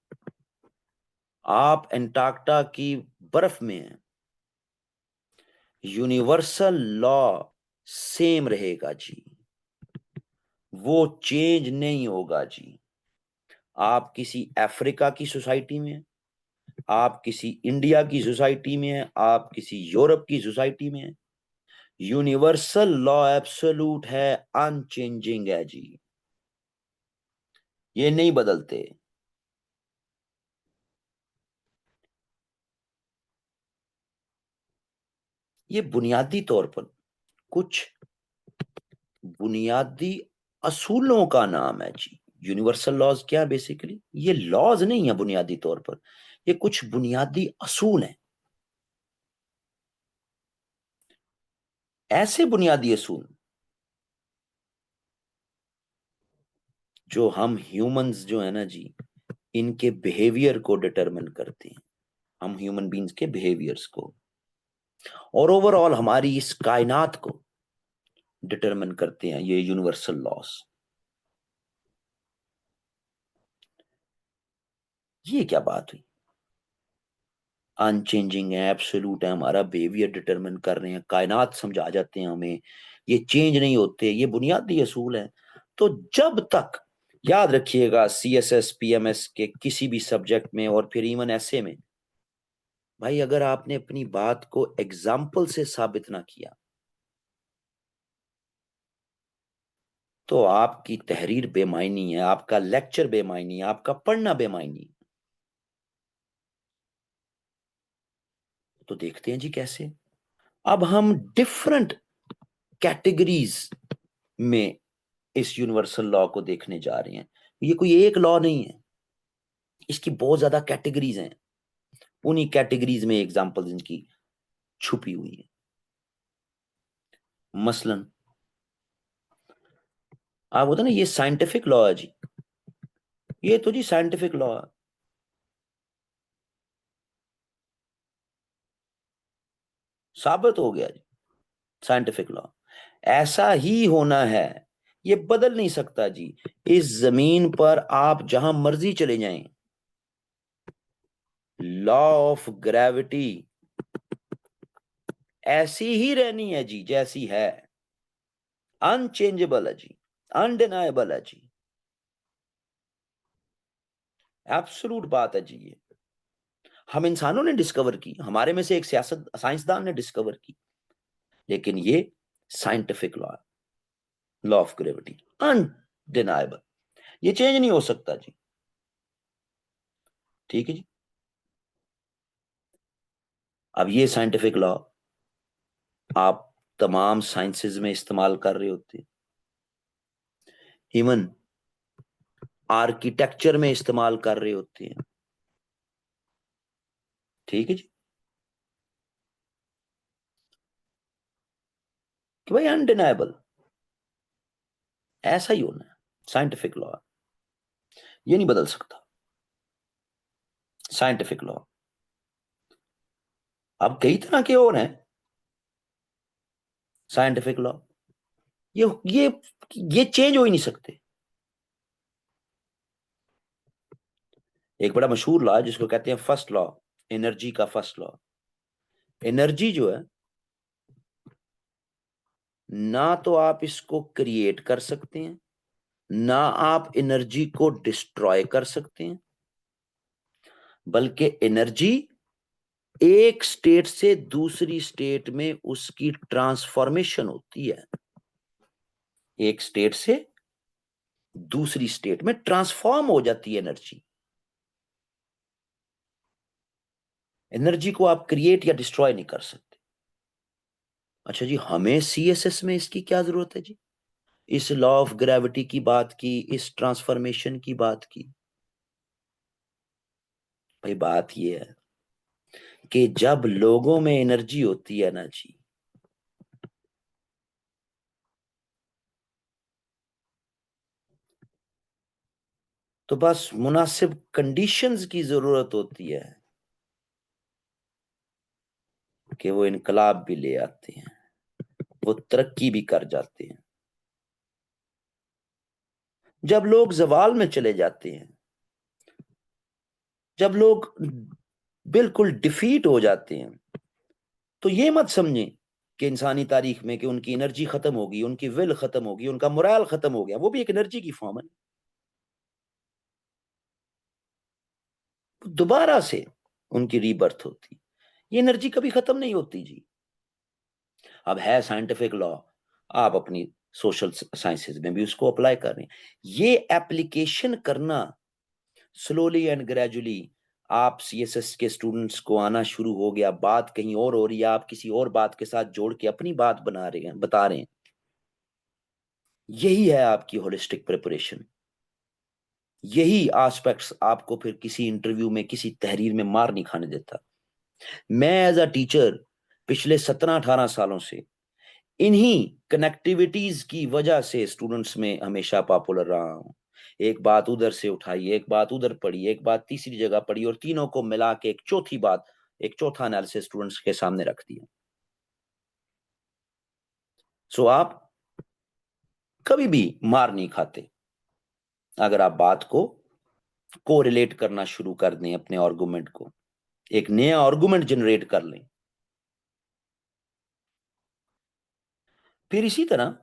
आप एंटार्क्टिका की बर्फ में हैं, यूनिवर्सल लॉ सेम रहेगा जी, वो चेंज नहीं होगा जी। आप किसी अफ्रीका की सोसाइटी में हैं, आप किसी इंडिया की सोसाइटी में हैं, आप किसी यूरोप की सोसाइटी में हैं, यूनिवर्सल लॉ एब्सोल्यूट है, अनचेंजिंग है जी, ये नहीं बदलते। ये बुनियादी तौर पर कुछ बुनियादी असूलों का नाम है जी। यूनिवर्सल लॉज क्या है? बेसिकली ये लॉज नहीं है बुनियादी तौर पर, ये कुछ बुनियादी असूल हैं। ऐसे बुनियादी असूल जो हम ह्यूमंस जो है ना जी, इनके बिहेवियर को डिटरमिन करते हैं, हम ह्यूमन बींग्स के बिहेवियर्स को, और ओवरऑल हमारी इस कायनात को डिटरमिन करते हैं ये यूनिवर्सल लॉस। ये क्या बात हुई? अनचेंजिंग है, एब्सोल्यूट है, हमारा बिहेवियर डिटरमिन कर रहे हैं, कायनात समझा जाते हैं हमें, ये चेंज नहीं होते, ये बुनियादी असूल है। तो जब तक, याद रखिएगा, CSS PMS के किसी भी सब्जेक्ट में और फिर इवन ऐसे में, भाई अगर आपने अपनी बात को एग्जाम्पल से साबित ना किया तो आपकी तहरीर बेमायनी है, आपका लेक्चर बेमायनी है, आपका पढ़ना बेमायनी है। तो देखते हैं जी कैसे। अब हम डिफरेंट कैटेगरीज में इस यूनिवर्सल लॉ को देखने जा रहे हैं। ये कोई एक लॉ नहीं है, इसकी बहुत ज्यादा कैटेगरीज हैं, उन्हीं कैटेगरीज में एग्जांपल्स इनकी छुपी हुई है। मसलन आप बोलते ना ये साइंटिफिक लॉ है जी, ये तो जी साइंटिफिक लॉ है, साबित हो गया जी, साइंटिफिक लॉ ऐसा ही होना है, ये बदल नहीं सकता जी। इस जमीन पर आप जहां मर्जी चले जाएं, लॉ ऑफ ग्रेविटी ऐसी ही रहनी है जी जैसी है, अनचेंजेबल है जी, अनडिनाएबल है जी, एब्सोल्यूट बात है जी। ये हम इंसानों ने डिस्कवर की, हमारे में से एक सियासत साइंसदान ने डिस्कवर की, लेकिन ये scientific law, law of gravity undeniable, ये चेंज नहीं हो सकता जी। ठीक है जी। अब ये साइंटिफिक लॉ आप तमाम साइंसेज में इस्तेमाल कर रहे होते हैं, इवन आर्किटेक्चर में इस्तेमाल कर रहे होते हैं। ठीक है जी, कि भाई अनडिनाएबल ऐसा ही होना है, साइंटिफिक लॉ, ये नहीं बदल सकता, साइंटिफिक लॉ। अब कई तरह के और हैं साइंटिफिक लॉ, ये ये ये चेंज हो ही नहीं सकते। एक बड़ा मशहूर लॉ है जिसको कहते हैं फर्स्ट लॉ, एनर्जी का फर्स्ट लॉ। एनर्जी जो है, ना तो आप इसको क्रिएट कर सकते हैं, ना आप एनर्जी को डिस्ट्रॉय कर सकते हैं, बल्कि एनर्जी एक स्टेट से दूसरी स्टेट में उसकी ट्रांसफॉर्मेशन होती है, एक स्टेट से दूसरी स्टेट में ट्रांसफॉर्म हो जाती है एनर्जी। एनर्जी को आप क्रिएट या डिस्ट्रॉय नहीं कर सकते। अच्छा जी, हमें CSS में इसकी क्या जरूरत है जी? इस लॉ ऑफ ग्रेविटी की बात की, इस ट्रांसफॉर्मेशन की बात की। भाई बात यह है कि जब लोगों में एनर्जी होती है ना जी, तो बस मुनासिब कंडीशंस की जरूरत होती है कि वो इनकलाब भी ले आते हैं, वो तरक्की भी कर जाते हैं। जब लोग जवाल में चले जाते हैं, जब लोग बिल्कुल डिफीट हो जाते हैं, तो ये मत समझें कि इंसानी तारीख में कि उनकी एनर्जी खत्म होगी, उनकी विल खत्म होगी, उनका मोरल खत्म हो गया। वो भी एक एनर्जी की फॉर्म है, दोबारा से उनकी रीबर्थ होती। ये एनर्जी कभी खत्म नहीं होती जी। अब है साइंटिफिक लॉ, आप अपनी सोशल साइंसेज में भी उसको अप्लाई कर रहे हैं। ये एप्लीकेशन करना स्लोली एंड ग्रेजुअली आप सीएसएस के स्टूडेंट्स को आना शुरू हो गया। बात कहीं और हो रही है, आप किसी और बात के साथ जोड़ के अपनी बात बना रहे हैं, बता रहे हैं। यही है आपकी होलिस्टिक प्रिपरेशन। यही एस्पेक्ट्स आपको फिर किसी इंटरव्यू में, किसी तहरीर में मार नहीं खाने देता। मैं एज अ टीचर पिछले 17-18 सालों से इन्हीं कनेक्टिविटीज की वजह से स्टूडेंट्स में हमेशा पॉपुलर रहा हूं। एक बात उधर से उठाई, एक बात उधर पढ़ी, एक बात तीसरी जगह पढ़ी, और तीनों को मिला के एक चौथी बात, एक चौथा एनालिसिस स्टूडेंट्स के सामने रख दिया। सो आप कभी भी मार नहीं खाते अगर आप बात को कोरिलेट करना शुरू कर दें, अपने आर्गुमेंट को एक नया आर्गुमेंट जनरेट कर लें। फिर इसी तरह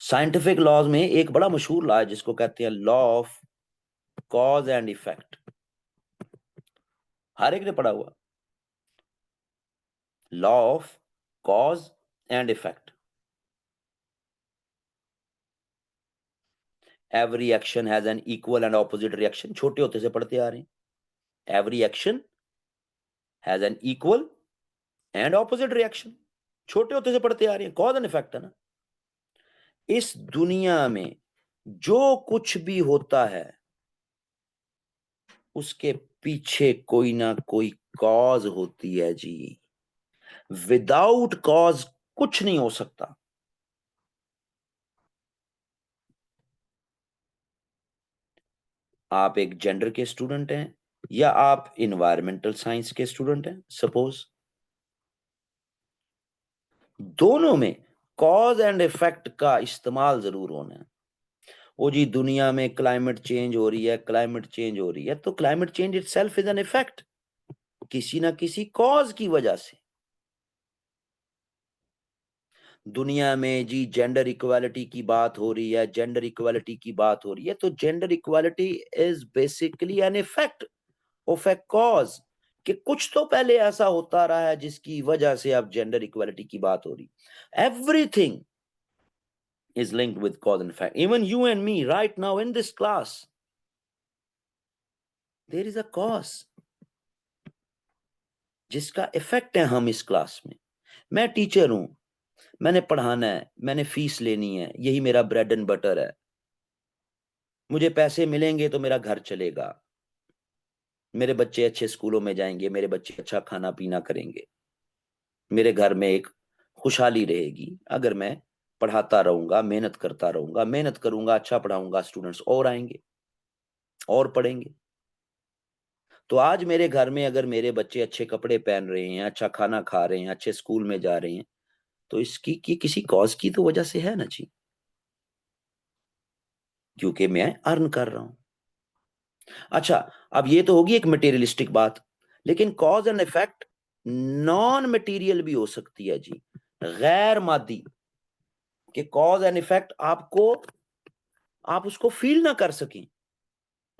साइंटिफिक लॉज में एक बड़ा मशहूर लॉ है जिसको कहते हैं law of cause and effect. हर एक ने पढ़ा हुआ, law of cause and effect. Every action has an equal and opposite reaction. छोटे होते से पढ़ते आ रहे हैं, every action has an equal and opposite reaction. छोटे होते से पढ़ते आ रहे हैं, कॉज एंड इफेक्ट है ना। इस दुनिया में जो कुछ भी होता है उसके पीछे कोई ना कोई कॉज होती है जी। विदाउट कॉज कुछ नहीं हो सकता। आप एक जेंडर के स्टूडेंट हैं या आप इन्वायरमेंटल साइंस के स्टूडेंट हैं, सपोज, दोनों में कॉज एंड इफेक्ट का इस्तेमाल जरूर होना है। वो जी दुनिया में क्लाइमेट चेंज हो रही है, क्लाइमेट चेंज हो रही है, तो climate change itself is an effect, किसी ना किसी कॉज की वजह से। दुनिया में जी जेंडर इक्वालिटी की बात हो रही है, जेंडर इक्वालिटी की बात हो रही है, तो gender equality is basically an effect of A cause, कि कुछ तो पहले ऐसा होता रहा है जिसकी वजह से अब जेंडर इक्वालिटी की बात हो रही। Everything is linked with cause and effect. Even you and me right now in this class, there is a cause जिसका इफेक्ट है हम इस क्लास में। मैं टीचर हूं, मैंने पढ़ाना है, मैंने फीस लेनी है, यही मेरा ब्रेड एंड बटर है। मुझे पैसे मिलेंगे तो मेरा घर चलेगा, मेरे बच्चे अच्छे स्कूलों में जाएंगे, मेरे बच्चे अच्छा खाना पीना करेंगे, मेरे घर में एक खुशहाली रहेगी अगर मैं पढ़ाता रहूंगा, मेहनत करता रहूंगा। मेहनत करूंगा, अच्छा पढ़ाऊंगा, स्टूडेंट्स और आएंगे और पढ़ेंगे। तो आज मेरे घर में अगर मेरे बच्चे अच्छे कपड़े पहन रहे हैं, अच्छा खाना खा रहे हैं, अच्छे स्कूल में जा रहे हैं, तो इसकी की किसी कॉज की तो वजह से है ना जी, क्योंकि मैं अर्न कर रहा हूं। अच्छा, अब ये तो होगी एक मटेरियलिस्टिक बात, लेकिन cause and effect non material भी हो सकती है जी, गैर मादी, कि कॉज एंड इफेक्ट आपको, आप उसको फील ना कर सकें,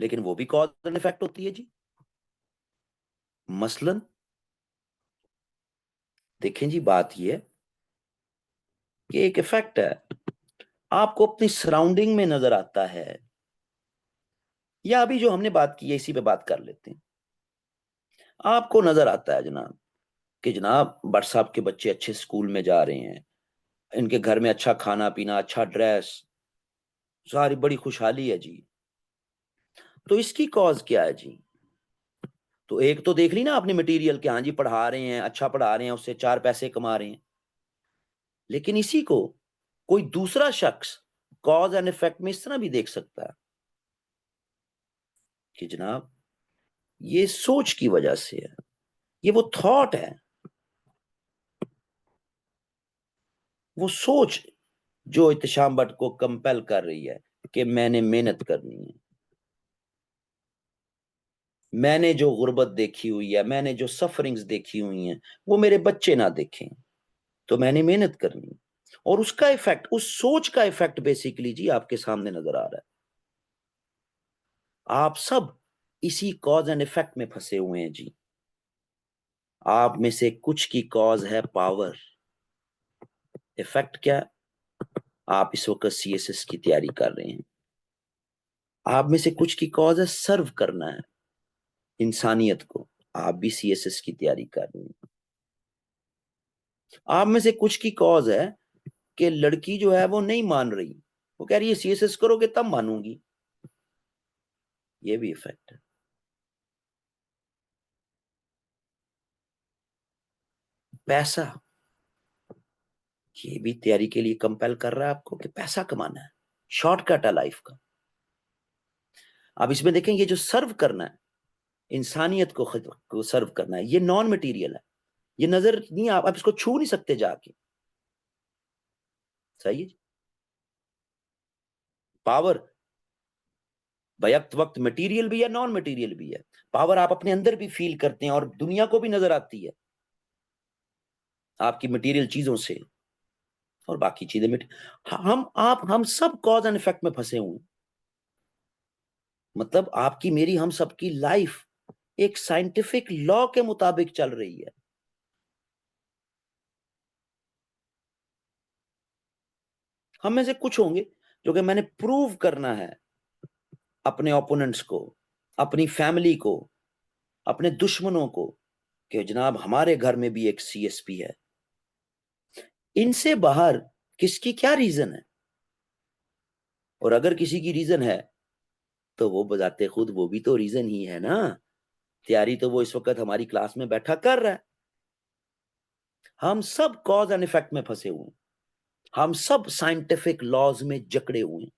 लेकिन वो भी कॉज एंड इफेक्ट होती है जी। मसलन देखें जी, बात ये है कि एक इफेक्ट है, आपको अपनी सराउंडिंग में नजर आता है, या अभी जो हमने बात की है इसी पे बात कर लेते हैं। आपको नजर आता है जनाब कि जनाब भट्ट साहब के बच्चे अच्छे स्कूल में जा रहे हैं, इनके घर में अच्छा खाना पीना, अच्छा ड्रेस, सारी बड़ी खुशहाली है जी। तो इसकी कॉज क्या है जी? तो एक तो देख ली ना आपने मटेरियल, कि हाँ जी पढ़ा रहे हैं, अच्छा पढ़ा रहे हैं, उससे 4 पैसे कमा रहे हैं। लेकिन इसी को कोई दूसरा शख्स कॉज एंड इफेक्ट में इस तरह भी देख सकता है कि जनाब ये सोच की वजह से है, ये वो थॉट है, वो सोच जो इत्तेशाम भट्ट को कंपेल कर रही है कि मैंने मेहनत करनी है, मैंने जो गुर्बत देखी हुई है, मैंने जो सफरिंग्स देखी हुई हैं, वो मेरे बच्चे ना देखें, तो मैंने मेहनत करनी है। और उसका इफेक्ट, उस सोच का इफेक्ट बेसिकली जी आपके सामने नजर आ रहा है। आप सब इसी कॉज एंड इफेक्ट में फंसे हुए हैं जी। आप में से कुछ की कॉज है पावर, इफेक्ट क्या है? आप इस वक्त सीएसएस की तैयारी कर रहे हैं। आप में से कुछ की कॉज है सर्व करना है इंसानियत को, आप भी सीएसएस की तैयारी कर रहे हैं। आप में से कुछ की कॉज है कि लड़की जो है वो नहीं मान रही, वो कह रही है सीएसएस करोगे तब मानूंगी, ये भी इफेक्ट है। पैसा, ये भी तैयारी के लिए कंपेल कर रहा है आपको कि पैसा कमाना है, शॉर्टकट है लाइफ का। अब इसमें देखें, ये जो सर्व करना है, इंसानियत को सर्व करना है, ये नॉन मटेरियल है, ये नजर नहीं, आप इसको छू नहीं सकते जाके। सही है। पावर बैक वक्त मटेरियल भी है, नॉन मटेरियल भी है। पावर आप अपने अंदर भी फील करते हैं और दुनिया को भी नजर आती है आपकी मटेरियल चीजों से, और बाकी चीजें हम सब कॉज एंड इफेक्ट में फंसे हुए हैं। मतलब आपकी मेरी हम सबकी लाइफ एक साइंटिफिक लॉ के मुताबिक चल रही है। हम में से कुछ होंगे जो कि मैंने प्रूव करना है अपने ओपोनेंट्स को, अपनी फैमिली को, अपने दुश्मनों को, कि जनाब हमारे घर में भी एक सीएसपी है। इनसे बाहर किसकी क्या रीजन है? और अगर किसी की रीजन है तो वो बजाते खुद वो भी तो रीजन ही है ना। तैयारी तो वो इस वक्त हमारी क्लास में बैठा कर रहा है। हम सब कॉज एंड इफेक्ट में फंसे हुए हैं, हम सब साइंटिफिक लॉज में जकड़े हुए हैं।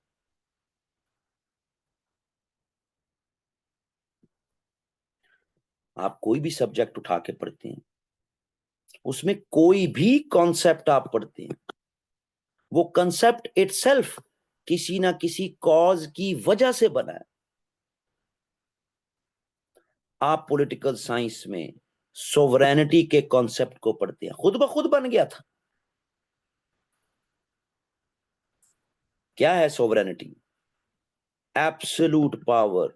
आप कोई भी सब्जेक्ट उठा के पढ़ते हैं, उसमें कोई भी कॉन्सेप्ट आप पढ़ते हैं, वो कंसेप्ट इटसेल्फ किसी ना किसी कॉज की वजह से बना है। आप पॉलिटिकल साइंस में सोवरेनिटी के कॉन्सेप्ट को पढ़ते हैं, खुद ब खुद बन गया था। क्या है sovereignty? Absolute power,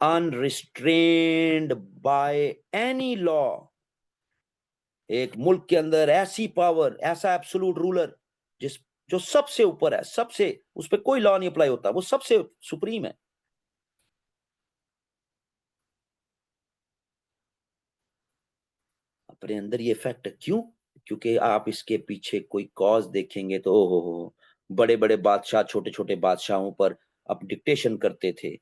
unrestrained by any law. एक मुल्क के अंदर ऐसी पावर, ऐसा एब्सोल्यूट रूलर जिस जो सबसे ऊपर है, सबसे, उस पर कोई लॉ नहीं अप्लाई होता, वो सबसे सुप्रीम है। अपने अंदर ये इफेक्ट क्यों? क्योंकि आप इसके पीछे कोई कॉज देखेंगे तो ओहो हो, बड़े बड़े बादशाह छोटे छोटे बादशाहों पर अब डिक्टेशन करते थे।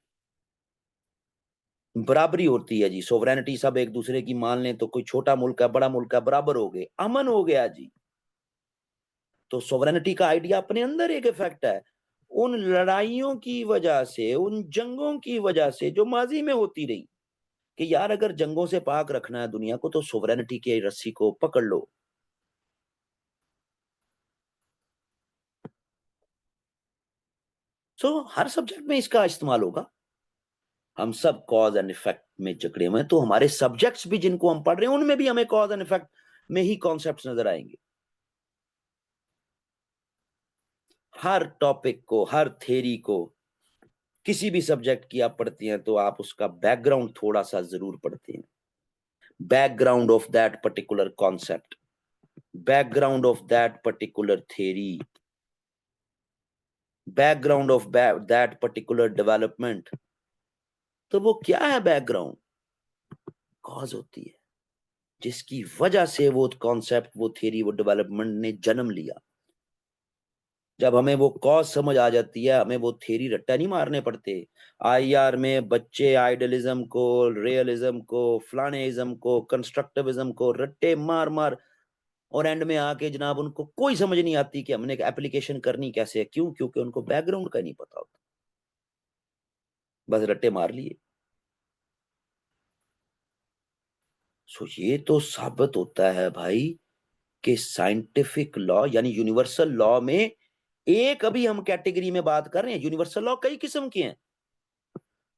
बराबरी होती है जी, सोवरेनिटी, सब एक दूसरे की मान लें तो कोई छोटा मुल्क है बड़ा मुल्क है बराबर हो गए, अमन हो गया जी। तो सोवरेनिटी का आइडिया अपने अंदर एक इफेक्ट है, उन लड़ाइयों की वजह से, उन जंगों की वजह से जो माजी में होती रही, कि यार अगर जंगों से पाक रखना है दुनिया को तो सोवरेनिटी की रस्सी को पकड़ लो। सो हर सब्जेक्ट में इसका इस्तेमाल होगा। हम सब कॉज एंड इफेक्ट में जकड़े हुए हैं, तो हमारे सब्जेक्ट्स भी जिनको हम पढ़ रहे हैं उनमें भी हमें कॉज एंड इफेक्ट में ही कॉन्सेप्ट्स नजर आएंगे। हर टॉपिक को, हर थ्योरी को, किसी भी सब्जेक्ट की आप पढ़ती हैं तो आप उसका बैकग्राउंड थोड़ा सा जरूर पढ़ते हैं, background of that particular concept, background of that particular theory, background of that particular development. तो वो क्या है बैकग्राउंड? कॉज होती है जिसकी वजह से वो कॉन्सेप्ट, वो थ्योरी, वो डेवलपमेंट ने जन्म लिया। जब हमें वो कॉज समझ आ जाती है, हमें वो थ्योरी रट्टा नहीं मारने पड़ते। आईआर में बच्चे आइडियलिज्म को, रियलिज्म को, फ्लानेइज्म को, कंस्ट्रक्टिविज्म को रट्टे मार मार, और एंड में आके जनाब उनको कोई समझ नहीं आती कि हमने एप्लीकेशन करनी कैसे है। क्यों? क्योंकि उनको बैकग्राउंड का नहीं पता होता, बस रट्टे मार लिए। सो ये तो साबित होता है भाई कि साइंटिफिक लॉ यानी यूनिवर्सल लॉ में एक अभी हम कैटेगरी में बात कर रहे हैं, यूनिवर्सल लॉ कई किस्म के हैं,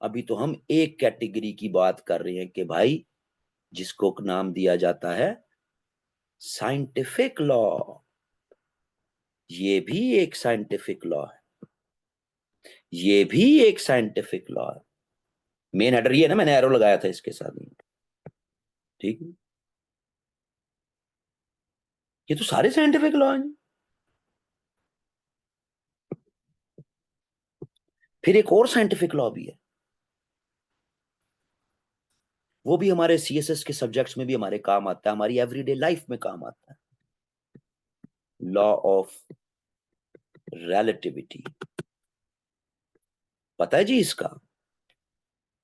अभी तो हम एक कैटेगरी की बात कर रहे हैं कि भाई जिसको नाम दिया जाता है साइंटिफिक लॉ। ये भी एक साइंटिफिक लॉ है, ये भी एक साइंटिफिक लॉ है। मेन हेडर ये है ना, मैंने एरो लगाया था इसके साथ ही, ठीक है। ये तो सारे साइंटिफिक लॉ हैं। फिर एक और साइंटिफिक लॉ भी है, वो भी हमारे सीएसएस के सब्जेक्ट्स में भी हमारे काम आता है, हमारी एवरीडे लाइफ में काम आता है। लॉ ऑफ रिलेटिविटी, पता है जी इसका?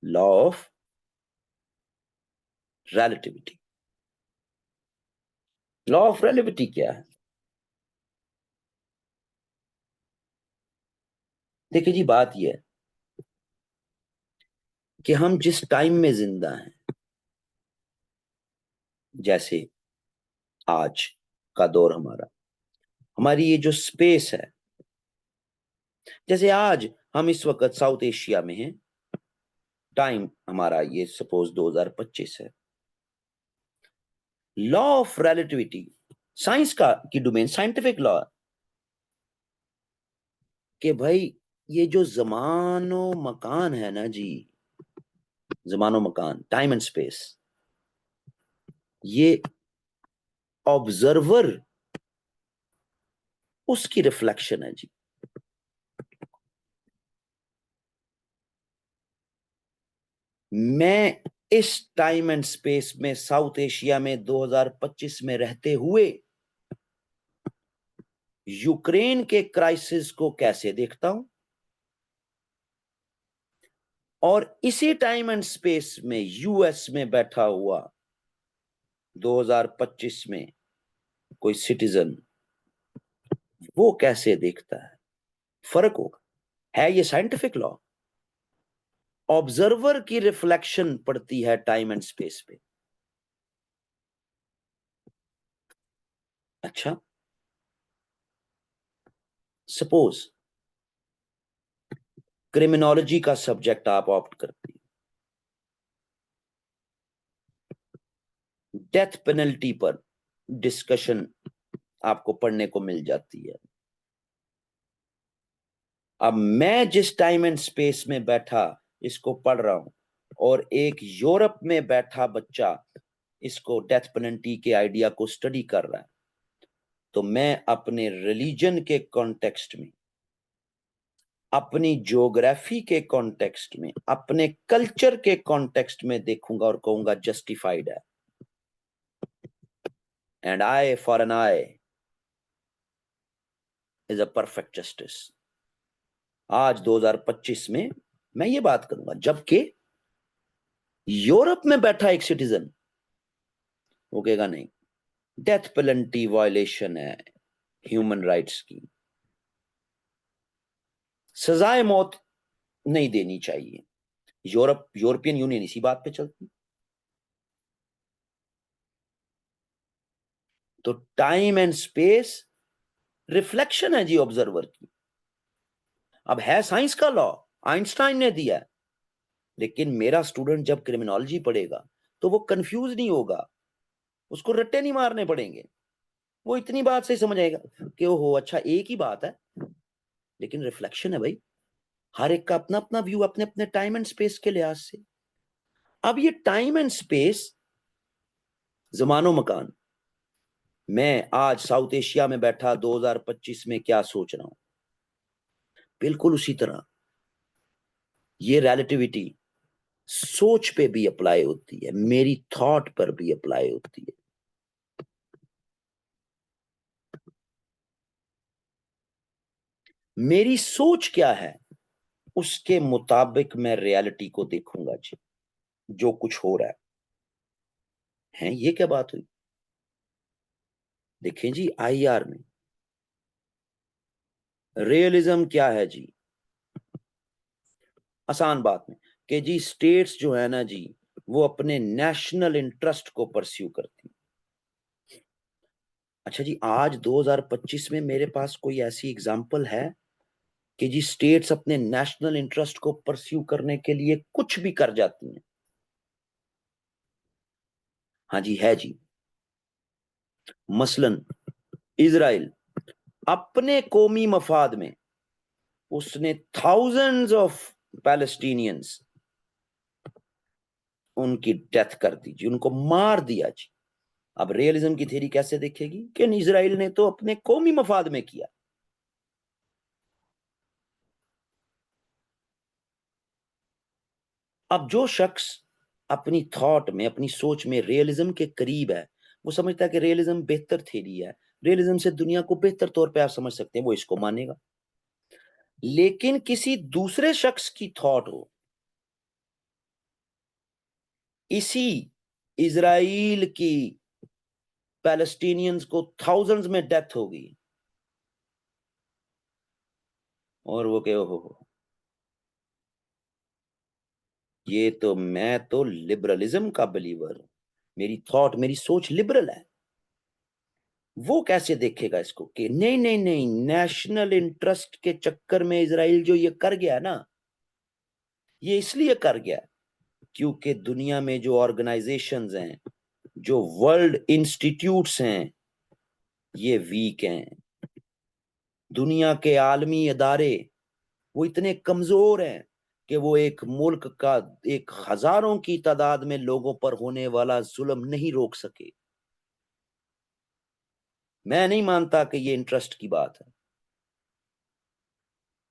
Law of relativity, law of relativity क्या है? देखिए जी, बात यह है कि हम जिस टाइम में जिंदा हैं, जैसे आज का दौर हमारा, हमारी ये जो स्पेस है, जैसे आज हम इस वक्त साउथ एशिया में हैं, टाइम हमारा ये सपोज 2025 है। लॉ ऑफ रिलेटिविटी साइंस का की डोमेन, साइंटिफिक लॉ, कि भाई ये जो जमानो मकान है ना जी, जमानो मकान, टाइम एंड स्पेस, ये ऑब्जर्वर उसकी रिफ्लेक्शन है जी। मैं इस टाइम एंड स्पेस में साउथ एशिया में 2025 में रहते हुए यूक्रेन के क्राइसिस को कैसे देखता हूं, और इसी टाइम एंड स्पेस में यूएस में बैठा हुआ 2025 में कोई सिटीजन वो कैसे देखता है, फर्क होगा। है ये साइंटिफिक लॉ, ऑब्जर्वर की रिफ्लेक्शन पड़ती है टाइम एंड स्पेस पे। अच्छा, सपोज क्रिमिनोलॉजी का सब्जेक्ट आप ऑप्ट करती, डेथ पेनल्टी पर डिस्कशन आपको पढ़ने को मिल जाती है। अब मैं जिस टाइम एंड स्पेस में बैठा इसको पढ़ रहा हूं, और एक यूरोप में बैठा बच्चा इसको डेथ पेनल्टी के आइडिया को स्टडी कर रहा है, तो मैं अपने रिलीजन के कॉन्टेक्स्ट में, अपनी ज्योग्राफी के कॉन्टेक्स्ट में, अपने कल्चर के कॉन्टेक्स्ट में देखूंगा और कहूंगा जस्टिफाइड है। And eye for an eye is a perfect justice. आज 2025 में मैं ये बात करूंगा, जबकि यूरोप में बैठा एक सिटीजन वो कहेगा नहीं, डेथ पेनल्टी वायलेशन है ह्यूमन राइट्स की, सजाए मौत नहीं देनी चाहिए। यूरोपियन यूनियन इसी बात पे चलती। तो टाइम एंड स्पेस रिफ्लेक्शन है जी ऑब्जर्वर की। अब है साइंस का लॉ, आइंस्टाइन ने दिया है, लेकिन मेरा स्टूडेंट जब क्रिमिनोलॉजी पढ़ेगा तो वो कंफ्यूज नहीं होगा, उसको रट्टे नहीं मारने पड़ेंगे, वो इतनी बात से समझ आएगा कि ओहो अच्छा एक ही बात है, लेकिन रिफ्लेक्शन है भाई। हर एक का अपना अपना व्यू, अपने अपने टाइम एंड स्पेस के लिहाज से। अब ये टाइम एंड स्पेस, जमानो मकान, मैं आज साउथ एशिया में बैठा 2025 में क्या सोच रहा हूं, बिल्कुल उसी तरह ये रिलेटिविटी सोच पे भी अप्लाई होती है, मेरी थॉट पर भी अप्लाई होती है। मेरी सोच क्या है उसके मुताबिक मैं रियलिटी को देखूंगा जी, जो कुछ हो रहा है ये क्या बात हुई? देखें जी, आईआर में रियलिज्म क्या है जी, आसान बात में, कि जी स्टेट्स जो है ना जी, वो अपने नेशनल इंटरेस्ट को परस्यू करती, अच्छा जी, आज 2025 में मेरे पास कोई ऐसी एग्जाम्पल है कि जी स्टेट्स अपने नेशनल इंटरेस्ट को परस्यू करने के लिए कुछ भी कर जाती हैं? हाँ जी, है जी। मसलन इजराइल अपने कौमी मफाद में उसने थाउजेंड्स ऑफ पैलेस्टीनियंस उनकी डेथ कर दी जी, उनको मार दिया जी। अब रियलिज्म की थ्योरी कैसे देखेगी कि इजराइल ने तो अपने कौमी मफाद में किया। अब जो शख्स अपनी थॉट में, अपनी सोच में रियलिज्म के करीब है, वो समझता है कि रियलिज्म बेहतर थ्योरी है, रियलिज्म से दुनिया को बेहतर तौर पे आप समझ सकते हैं, वो इसको मानेगा। लेकिन किसी दूसरे शख्स की थॉट हो, इसी इजराइल की पैलेस्टीनियंस को थाउजेंड्स में डेथ हो गई, और वो कहे हो ये तो, मैं तो लिबरलिज्म का बिलीवर हूं, मेरी थॉट, मेरी सोच लिबरल है। वो कैसे देखेगा इसको कि नहीं नहीं नहीं, नेशनल इंटरेस्ट के चक्कर में इसराइल जो ये कर गया ना, ये इसलिए कर गया क्योंकि दुनिया में जो ऑर्गेनाइजेशंस हैं, जो वर्ल्ड इंस्टीट्यूट्स हैं, ये वीक हैं। दुनिया के आलमी अदारे वो इतने कमजोर हैं कि वो एक मुल्क का, एक हजारों की तादाद में लोगों पर होने वाला जुल्म नहीं रोक सके। मैं नहीं मानता कि ये इंटरेस्ट की बात है,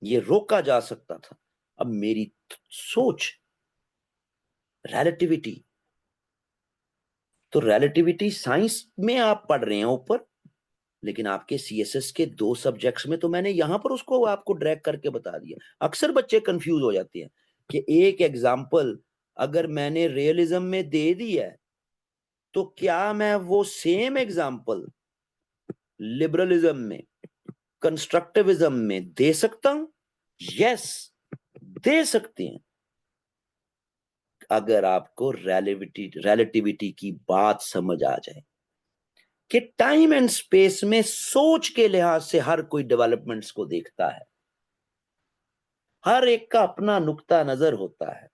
ये रोका जा सकता था। अब मेरी सोच, रिलेटिविटी, तो रिलेटिविटी साइंस में आप पढ़ रहे हैं ऊपर, लेकिन आपके सीएसएस के दो सब्जेक्ट्स में तो मैंने यहां पर उसको आपको ड्रैग करके बता दिया। अक्सर बच्चे कंफ्यूज हो जाते हैं कि एक एग्जाम्पल अगर मैंने रियलिज्म में दे दी है, तो क्या मैं वो सेम एग्जाम्पल लिबरलिज्म में, कंस्ट्रक्टिविज्म में दे सकता हूं? यस, दे सकते हैं, अगर आपको रिलेटिविटी की बात समझ आ जाए कि टाइम एंड स्पेस में सोच के लिहाज से हर कोई डेवलपमेंट्स को देखता है, हर एक का अपना नुक्ता नजर होता है।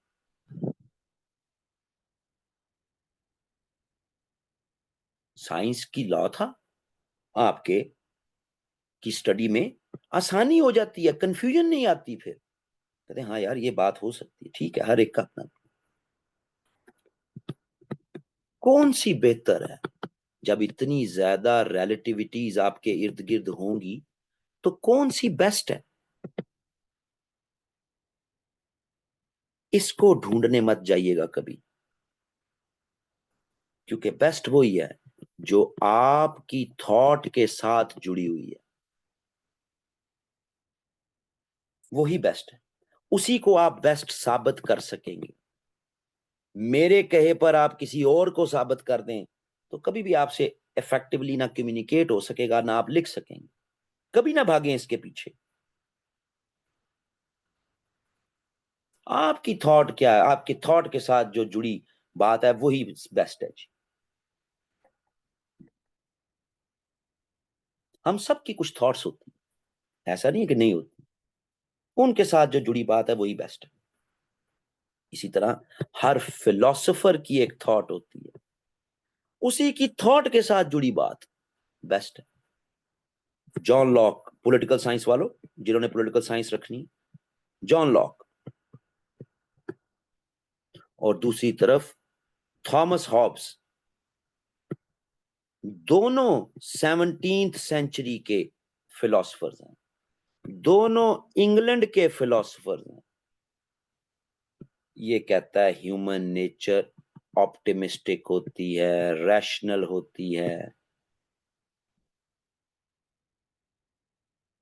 साइंस की लॉ था, आपके की स्टडी में आसानी हो जाती है, कंफ्यूजन नहीं आती, फिर कहते हैं हाँ यार ये बात हो सकती है, ठीक है, हर एक का अपना। कौन सी बेहतर है? जब इतनी ज्यादा रिलेटिविटीज आपके इर्द गिर्द होंगी, तो कौन सी बेस्ट है? इसको ढूंढने मत जाइएगा कभी, क्योंकि बेस्ट वही है जो आपकी थॉट के साथ जुड़ी हुई है, वही बेस्ट है, उसी को आप बेस्ट साबित कर सकेंगे। मेरे कहे पर आप किसी और को साबित कर दें, तो कभी भी आपसे इफेक्टिवली ना कम्युनिकेट हो सकेगा, ना आप लिख सकेंगे। कभी ना भागें इसके पीछे। आपकी थॉट क्या है, आपकी थॉट के साथ जो जुड़ी बात है वही बेस्ट है जी। हम सब की कुछ थॉट्स होती हैं, ऐसा नहीं है कि नहीं होती, उनके साथ जो जुड़ी बात है वही बेस्ट है। इसी तरह हर फिलोसोफर की एक थॉट होती है, उसी की थॉट के साथ जुड़ी बात बेस्ट है। जॉन लॉक, पॉलिटिकल साइंस वालों, जिन्होंने पॉलिटिकल साइंस रखनी, जॉन लॉक, और दूसरी तरफ थॉमस हॉब्स, दोनों 17th सेंचुरी के फिलोसफर्स हैं, दोनों इंग्लैंड के फिलोसफर्स हैं। ये कहता है ह्यूमन नेचर ऑप्टिमिस्टिक होती है, रैशनल होती है।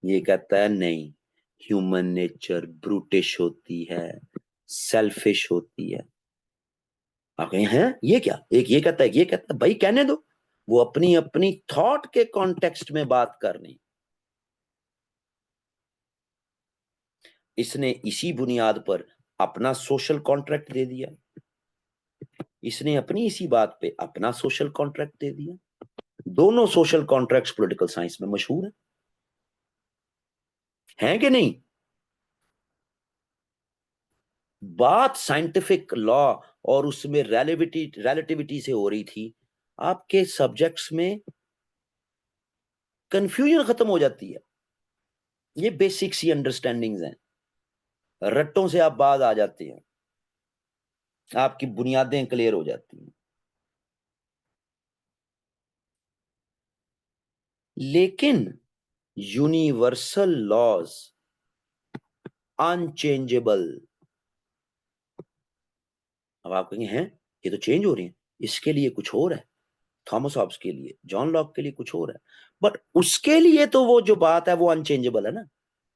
ये कहता है नहीं, ह्यूमन नेचर ब्रूटिश होती है, सेल्फिश होती है। आप कहें हैं ये क्या, एक ये कहता है, ये कहता है, भाई कहने दो, वो अपनी अपनी थॉट के कॉन्टेक्स्ट में बात कर रही। इसने इसी बुनियाद पर अपना सोशल कॉन्ट्रैक्ट दे दिया, इसने अपनी इसी बात पे अपना सोशल कॉन्ट्रैक्ट दे दिया। दोनों सोशल कॉन्ट्रैक्ट्स पॉलिटिकल साइंस में मशहूर हैं कि नहीं? बात साइंटिफिक लॉ और उसमें रिलेटिविटी से हो रही थी, आपके सब्जेक्ट्स में कंफ्यूजन खत्म हो जाती है। ये बेसिक सी अंडरस्टैंडिंग्स हैं, रट्टों से आप बाज आ जाते हैं, आपकी बुनियादें क्लियर हो जाती हैं। लेकिन यूनिवर्सल लॉज अनचेंजेबल। अब आप कहेंगे हैं ये तो चेंज हो रही है, इसके लिए कुछ और है, थॉमस हॉब्स के लिए, जॉन लॉक के लिए कुछ और है, बट उसके लिए तो वो जो बात है वो अनचेंजेबल है ना,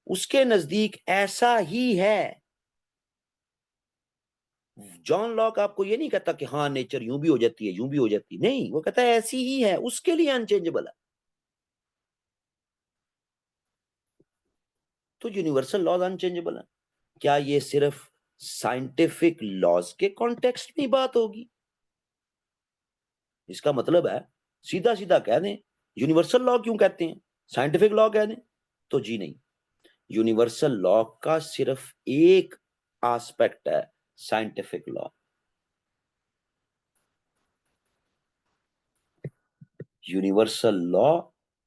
उसके नजदीक ऐसा ही है। जॉन लॉक आपको ये नहीं कहता कि हाँ नेचर यूं भी हो जाती है यूं भी हो जाती है, नहीं, वो कहता है ऐसी ही है, उसके लिए अनचेंजेबल है। तो यूनिवर्सल लॉज अनचेंजेबल है। क्या ये सिर्फ साइंटिफिक लॉज के कॉन्टेक्स्ट में बात होगी? इसका मतलब है सीधा सीधा कह दें यूनिवर्सल लॉ क्यों कहते हैं, साइंटिफिक लॉ कह दें? तो जी नहीं, यूनिवर्सल लॉ का सिर्फ एक एस्पेक्ट है साइंटिफिक लॉ। यूनिवर्सल लॉ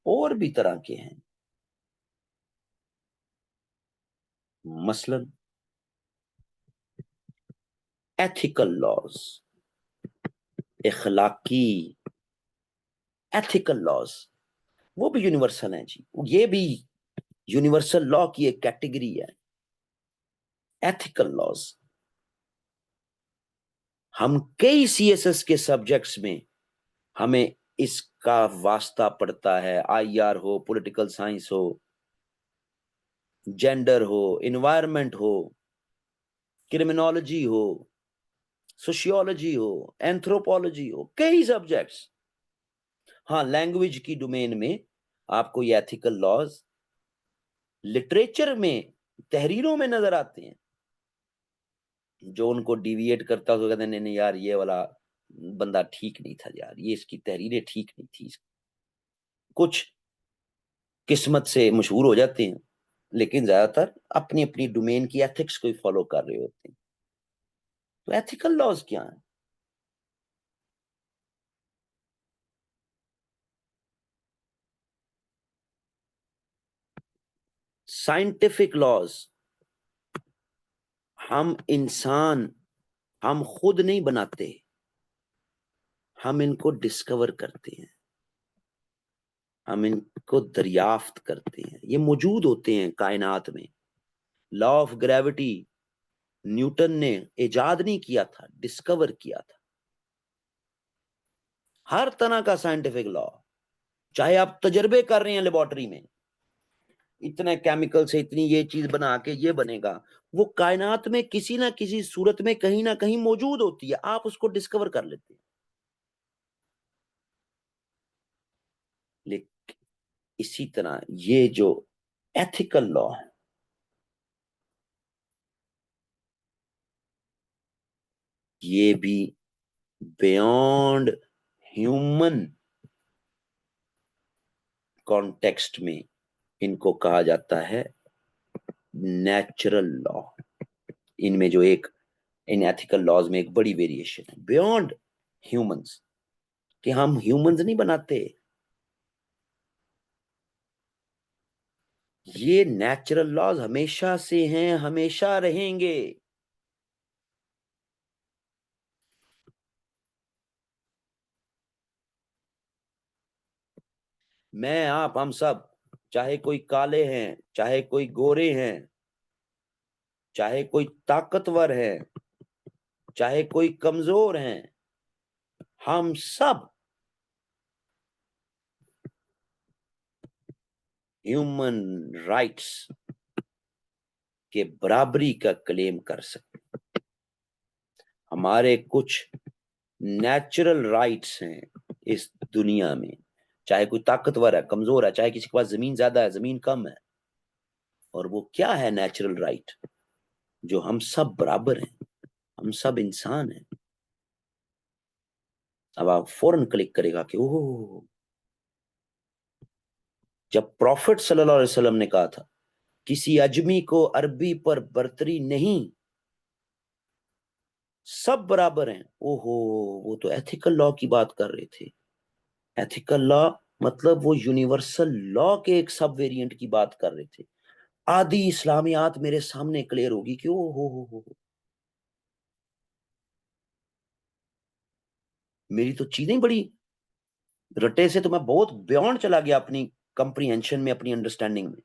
और भी तरह के हैं, मसलन एथिकल लॉज, इखलाकी एथिकल लॉज, वो भी यूनिवर्सल हैं जी, ये भी यूनिवर्सल लॉ की एक कैटेगरी है, एथिकल लॉज। हम कई सीएसएस के सब्जेक्ट्स में हमें इसका वास्ता पड़ता है, आईआर हो, पॉलिटिकल साइंस हो, जेंडर हो, इन्वायरमेंट हो, क्रिमिनोलॉजी हो, सोशियोलॉजी हो, एंथ्रोपोलॉजी हो, कई सब्जेक्ट्स। हाँ, लैंग्वेज की डोमेन में आपको ये एथिकल लॉज लिटरेचर में, तहरीरों में नजर आते हैं। जो उनको डिविएट करता है तो कहते हैं नहीं नहीं यार ये वाला बंदा ठीक नहीं था यार, ये इसकी तहरीरें ठीक नहीं थी। कुछ किस्मत से मशहूर हो जाते हैं, लेकिन ज्यादातर अपनी अपनी डोमेन की एथिक्स को ही फॉलो कर रहे होते हैं। तो एथिकल लॉज क्या है? साइंटिफिक लॉज हम इंसान, हम खुद नहीं बनाते, हम इनको डिस्कवर करते हैं, हम इनको दरियाफ्त करते हैं, ये मौजूद होते हैं कायनात में। लॉ ऑफ ग्रेविटी न्यूटन ने इजाद नहीं किया था, डिस्कवर किया था। हर तरह का साइंटिफिक लॉ, चाहे आप तजर्बे कर रहे हैं लेबोरेटरी में, इतने केमिकल से इतनी ये चीज बना के ये बनेगा, वो कायनात में किसी ना किसी सूरत में कहीं ना कहीं मौजूद होती है, आप उसको डिस्कवर कर लेते हैं। लेकिन इसी तरह ये जो एथिकल लॉ है, ये भी बियॉन्ड ह्यूमन कॉन्टेक्स्ट में इनको कहा जाता है नेचुरल लॉ। इनमें जो एक, इन एथिकल लॉज में एक बड़ी वेरिएशन है, बियॉन्ड ह्यूमंस, कि हम ह्यूमंस नहीं बनाते, ये नेचुरल लॉज हमेशा से हैं, हमेशा रहेंगे। मैं आप हम सब, चाहे कोई काले हैं, चाहे कोई गोरे हैं, चाहे कोई ताकतवर है, चाहे कोई कमजोर हैं, हम सब ह्यूमन राइट्स के बराबरी का क्लेम कर सकते। हमारे कुछ नेचुरल राइट्स हैं इस दुनिया में, चाहे कोई ताकतवर है, कमजोर है, चाहे किसी के पास जमीन ज्यादा है, जमीन कम है, और वो क्या है नेचुरल राइट? जो हम सब बराबर हैं, हम सब इंसान हैं। अब आप फौरन क्लिक करेगा कि ओह, जब प्रॉफिट सल्लल्लाहु अलैहि वसल्लम ने कहा था किसी अजमी को अरबी पर बर्तरी नहीं, सब बराबर हैं। ओहो, वो तो एथिकल लॉ की बात कर रहे थे। एथिकल लॉ मतलब वो यूनिवर्सल लॉ के एक सब वेरिएंट की बात कर रहे थे। आदि इस्लामियात मेरे सामने क्लियर होगी कि ओ हो, मेरी तो चीजें बड़ी रटे से तो मैं बहुत बियॉन्ड चला गया अपनी कंप्रीहेंशन में, अपनी अंडरस्टैंडिंग में,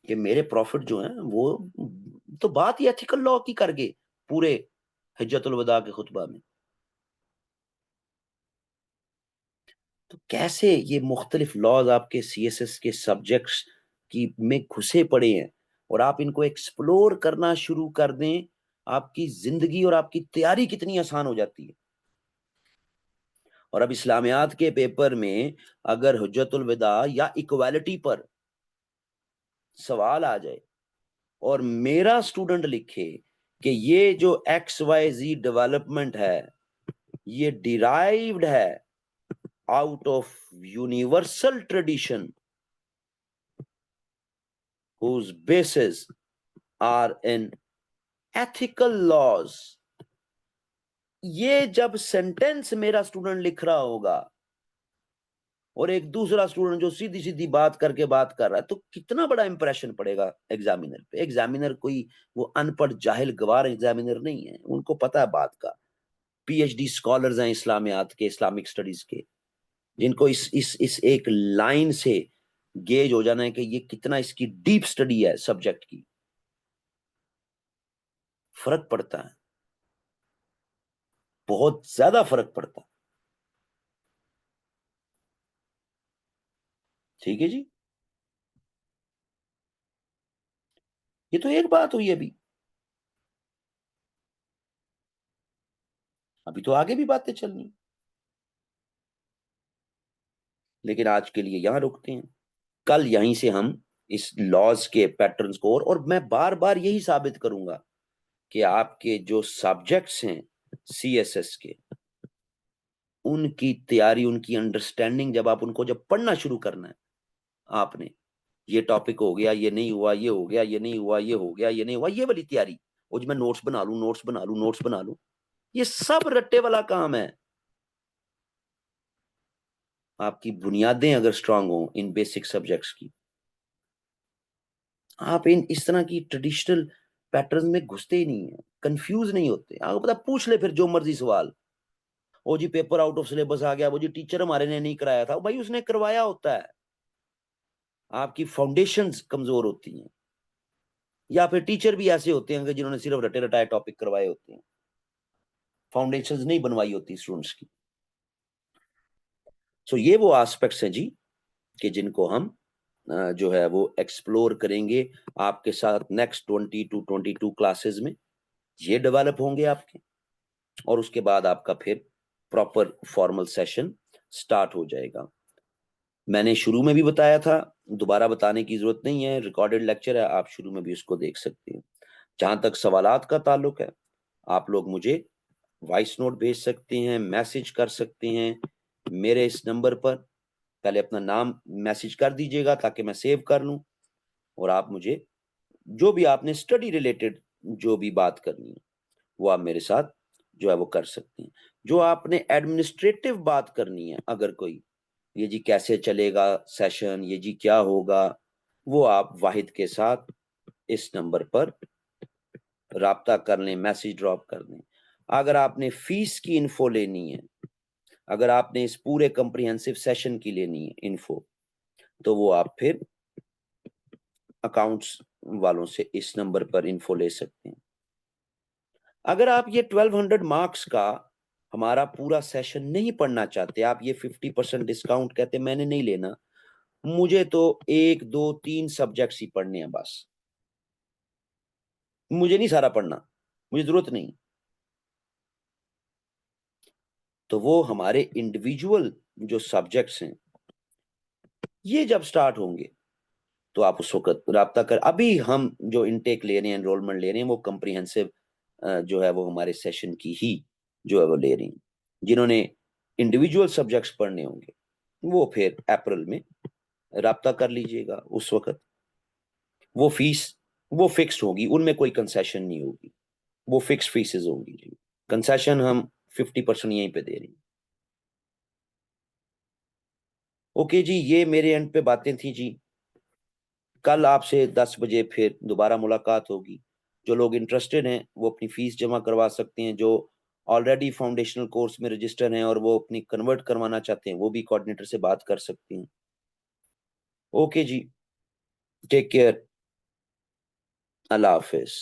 कि मेरे प्रॉफिट जो हैं वो तो बात ही एथिकल लॉ की कर गए पूरे हिज्जतुल वदा के खुतबा में। तो कैसे ये मुख्तलिफ लॉज आपके सीएसएस के सब्जेक्ट्स की में घुसे पड़े हैं, और आप इनको एक्सप्लोर करना शुरू कर दें, आपकी जिंदगी और आपकी तैयारी कितनी आसान हो जाती है। और अब इस्लामियात के पेपर में अगर हुज्जतुल विदा या इक्वालिटी पर सवाल आ जाए और मेरा स्टूडेंट लिखे कि ये जो एक्स वाई जी डेवलपमेंट है ये डिराइव्ड है out of universal tradition whose bases are in ethical laws, ये जब सेंटेंस मेरा स्टूडेंट लिख रहा होगा और एक दूसरा स्टूडेंट जो सीधी सीधी बात करके बात कर रहा है, तो कितना बड़ा इंप्रेशन पड़ेगा एग्जामिनर पे। एग्जामिनर कोई वो अनपढ़ जाहिल गवार एग्जामिनर नहीं है, उनको पता है बात का। पीएचडी स्कॉलर्स हैं इस्लामियात के, इस्लामिक स्टडीज के, जिनको इस एक लाइन से गेज हो जाना है कि ये कितना इसकी डीप स्टडी है सब्जेक्ट की। फर्क पड़ता है, बहुत ज्यादा फर्क पड़ता है। ठीक है जी। ये तो एक बात हुई अभी, अभी तो आगे भी बातें चलनी, लेकिन आज के लिए यहां रुकते हैं। कल यहीं से हम इस लॉज के पैटर्न्स को, और मैं बार बार यही साबित करूंगा कि आपके जो सब्जेक्ट्स हैं सीएसएस के, उनकी तैयारी, उनकी अंडरस्टैंडिंग, जब आप उनको जब पढ़ना शुरू करना है, आपने ये टॉपिक हो गया, ये नहीं हुआ, ये हो गया, ये नहीं हुआ, ये हो गया, ये नहीं हुआ, ये वाली तैयारी, और मैं नोट्स बना लूं, नोट्स बना लूं, नोट्स बना लूं, ये सब रट्टे वाला काम है। आपकी बुनियादें अगर स्ट्रांग हो इन बेसिक सब्जेक्ट्स की, आप इन इस तरह की ट्रेडिशनल पैटर्न में घुसते ही नहीं है, कंफ्यूज नहीं होते। आपको पता, पूछ ले फिर जो मर्जी सवाल। ओ जी पेपर आउट ऑफ सिलेबस आ गया, वो जी टीचर हमारे ने नहीं कराया था, भाई उसने करवाया होता है। आपकी फाउंडेशंस कमजोर होती हैं, या फिर टीचर भी ऐसे होते हैं कि जिन्होंने सिर्फ रटे रटाए टॉपिक करवाए होते हैं, फाउंडेशंस नहीं बनवाई होती स्टूडेंट्स की। सो ये वो एस्पेक्ट्स हैं जी कि जिनको हम जो है वो एक्सप्लोर करेंगे आपके साथ नेक्स्ट 20 to 22 क्लासेस में। ये डेवलप होंगे आपके, और उसके बाद आपका फिर प्रॉपर फॉर्मल सेशन स्टार्ट हो जाएगा। मैंने शुरू में भी बताया था, दोबारा बताने की जरूरत नहीं है, रिकॉर्डेड लेक्चर है, आप शुरू में भी उसको देख सकते हैं। जहां तक सवालात का ताल्लुक है, आप लोग मुझे वॉइस नोट भेज सकते हैं, मैसेज कर सकते हैं मेरे इस नंबर पर। पहले अपना नाम मैसेज कर दीजिएगा ताकि मैं सेव कर लूं, और आप मुझे जो भी आपने स्टडी रिलेटेड जो भी बात करनी है वो आप मेरे साथ जो है वो कर सकते हैं। जो आपने एडमिनिस्ट्रेटिव बात करनी है, अगर कोई, ये जी कैसे चलेगा सेशन, ये जी क्या होगा, वो आप वाहिद के साथ इस नंबर पर राब्ता कर लें, मैसेज ड्रॉप कर दें। अगर आपने फीस की इन्फो लेनी है, अगर आपने इस पूरे कॉम्प्रिहेंसिव सेशन की लेनी है इन्फो, तो वो आप फिर अकाउंट्स वालों से इस नंबर पर इन्फो ले सकते हैं। अगर आप ये 1200 मार्क्स का हमारा पूरा सेशन नहीं पढ़ना चाहते, आप ये 50% डिस्काउंट कहते मैंने नहीं लेना, मुझे तो 1 2 3 सब्जेक्ट्स ही पढ़ने हैं बस, मुझे नहीं सारा पढ़ना, मुझे जरूरत नहीं, तो वो हमारे इंडिविजुअल जो सब्जेक्ट्स हैं ये जब स्टार्ट होंगे तो आप उस वक्त राब्ता कर। अभी हम जो इनटेक ले रहे हैं, एनरोलमेंट ले रहे हैं, वो कंप्रीहेंसिव जो है वो हमारे सेशन की ही जो है वो ले रही हैं। जिन्होंने इंडिविजुअल सब्जेक्ट्स पढ़ने होंगे वो फिर अप्रैल में राब्ता कर लीजिएगा। उस वक्त वो फीस वो फिक्स्ड होगी, उनमें कोई कंसेशन नहीं होगी, वो फिक्स फीसेस होंगी जी। कंसेशन हम 50% यहीं पे दे रहे हैं। ओके जी, ये मेरे एंड पे बातें थी जी। कल आपसे 10 बजे फिर दोबारा मुलाकात होगी। जो लोग इंटरेस्टेड हैं वो अपनी फीस जमा करवा सकते हैं, जो ऑलरेडी फाउंडेशनल कोर्स में रजिस्टर हैं और वो अपनी कन्वर्ट करवाना चाहते हैं वो भी कोऑर्डिनेटर से बात कर सकते हैं। ओके जी, टेक केयर, अल्लाह हाफिज।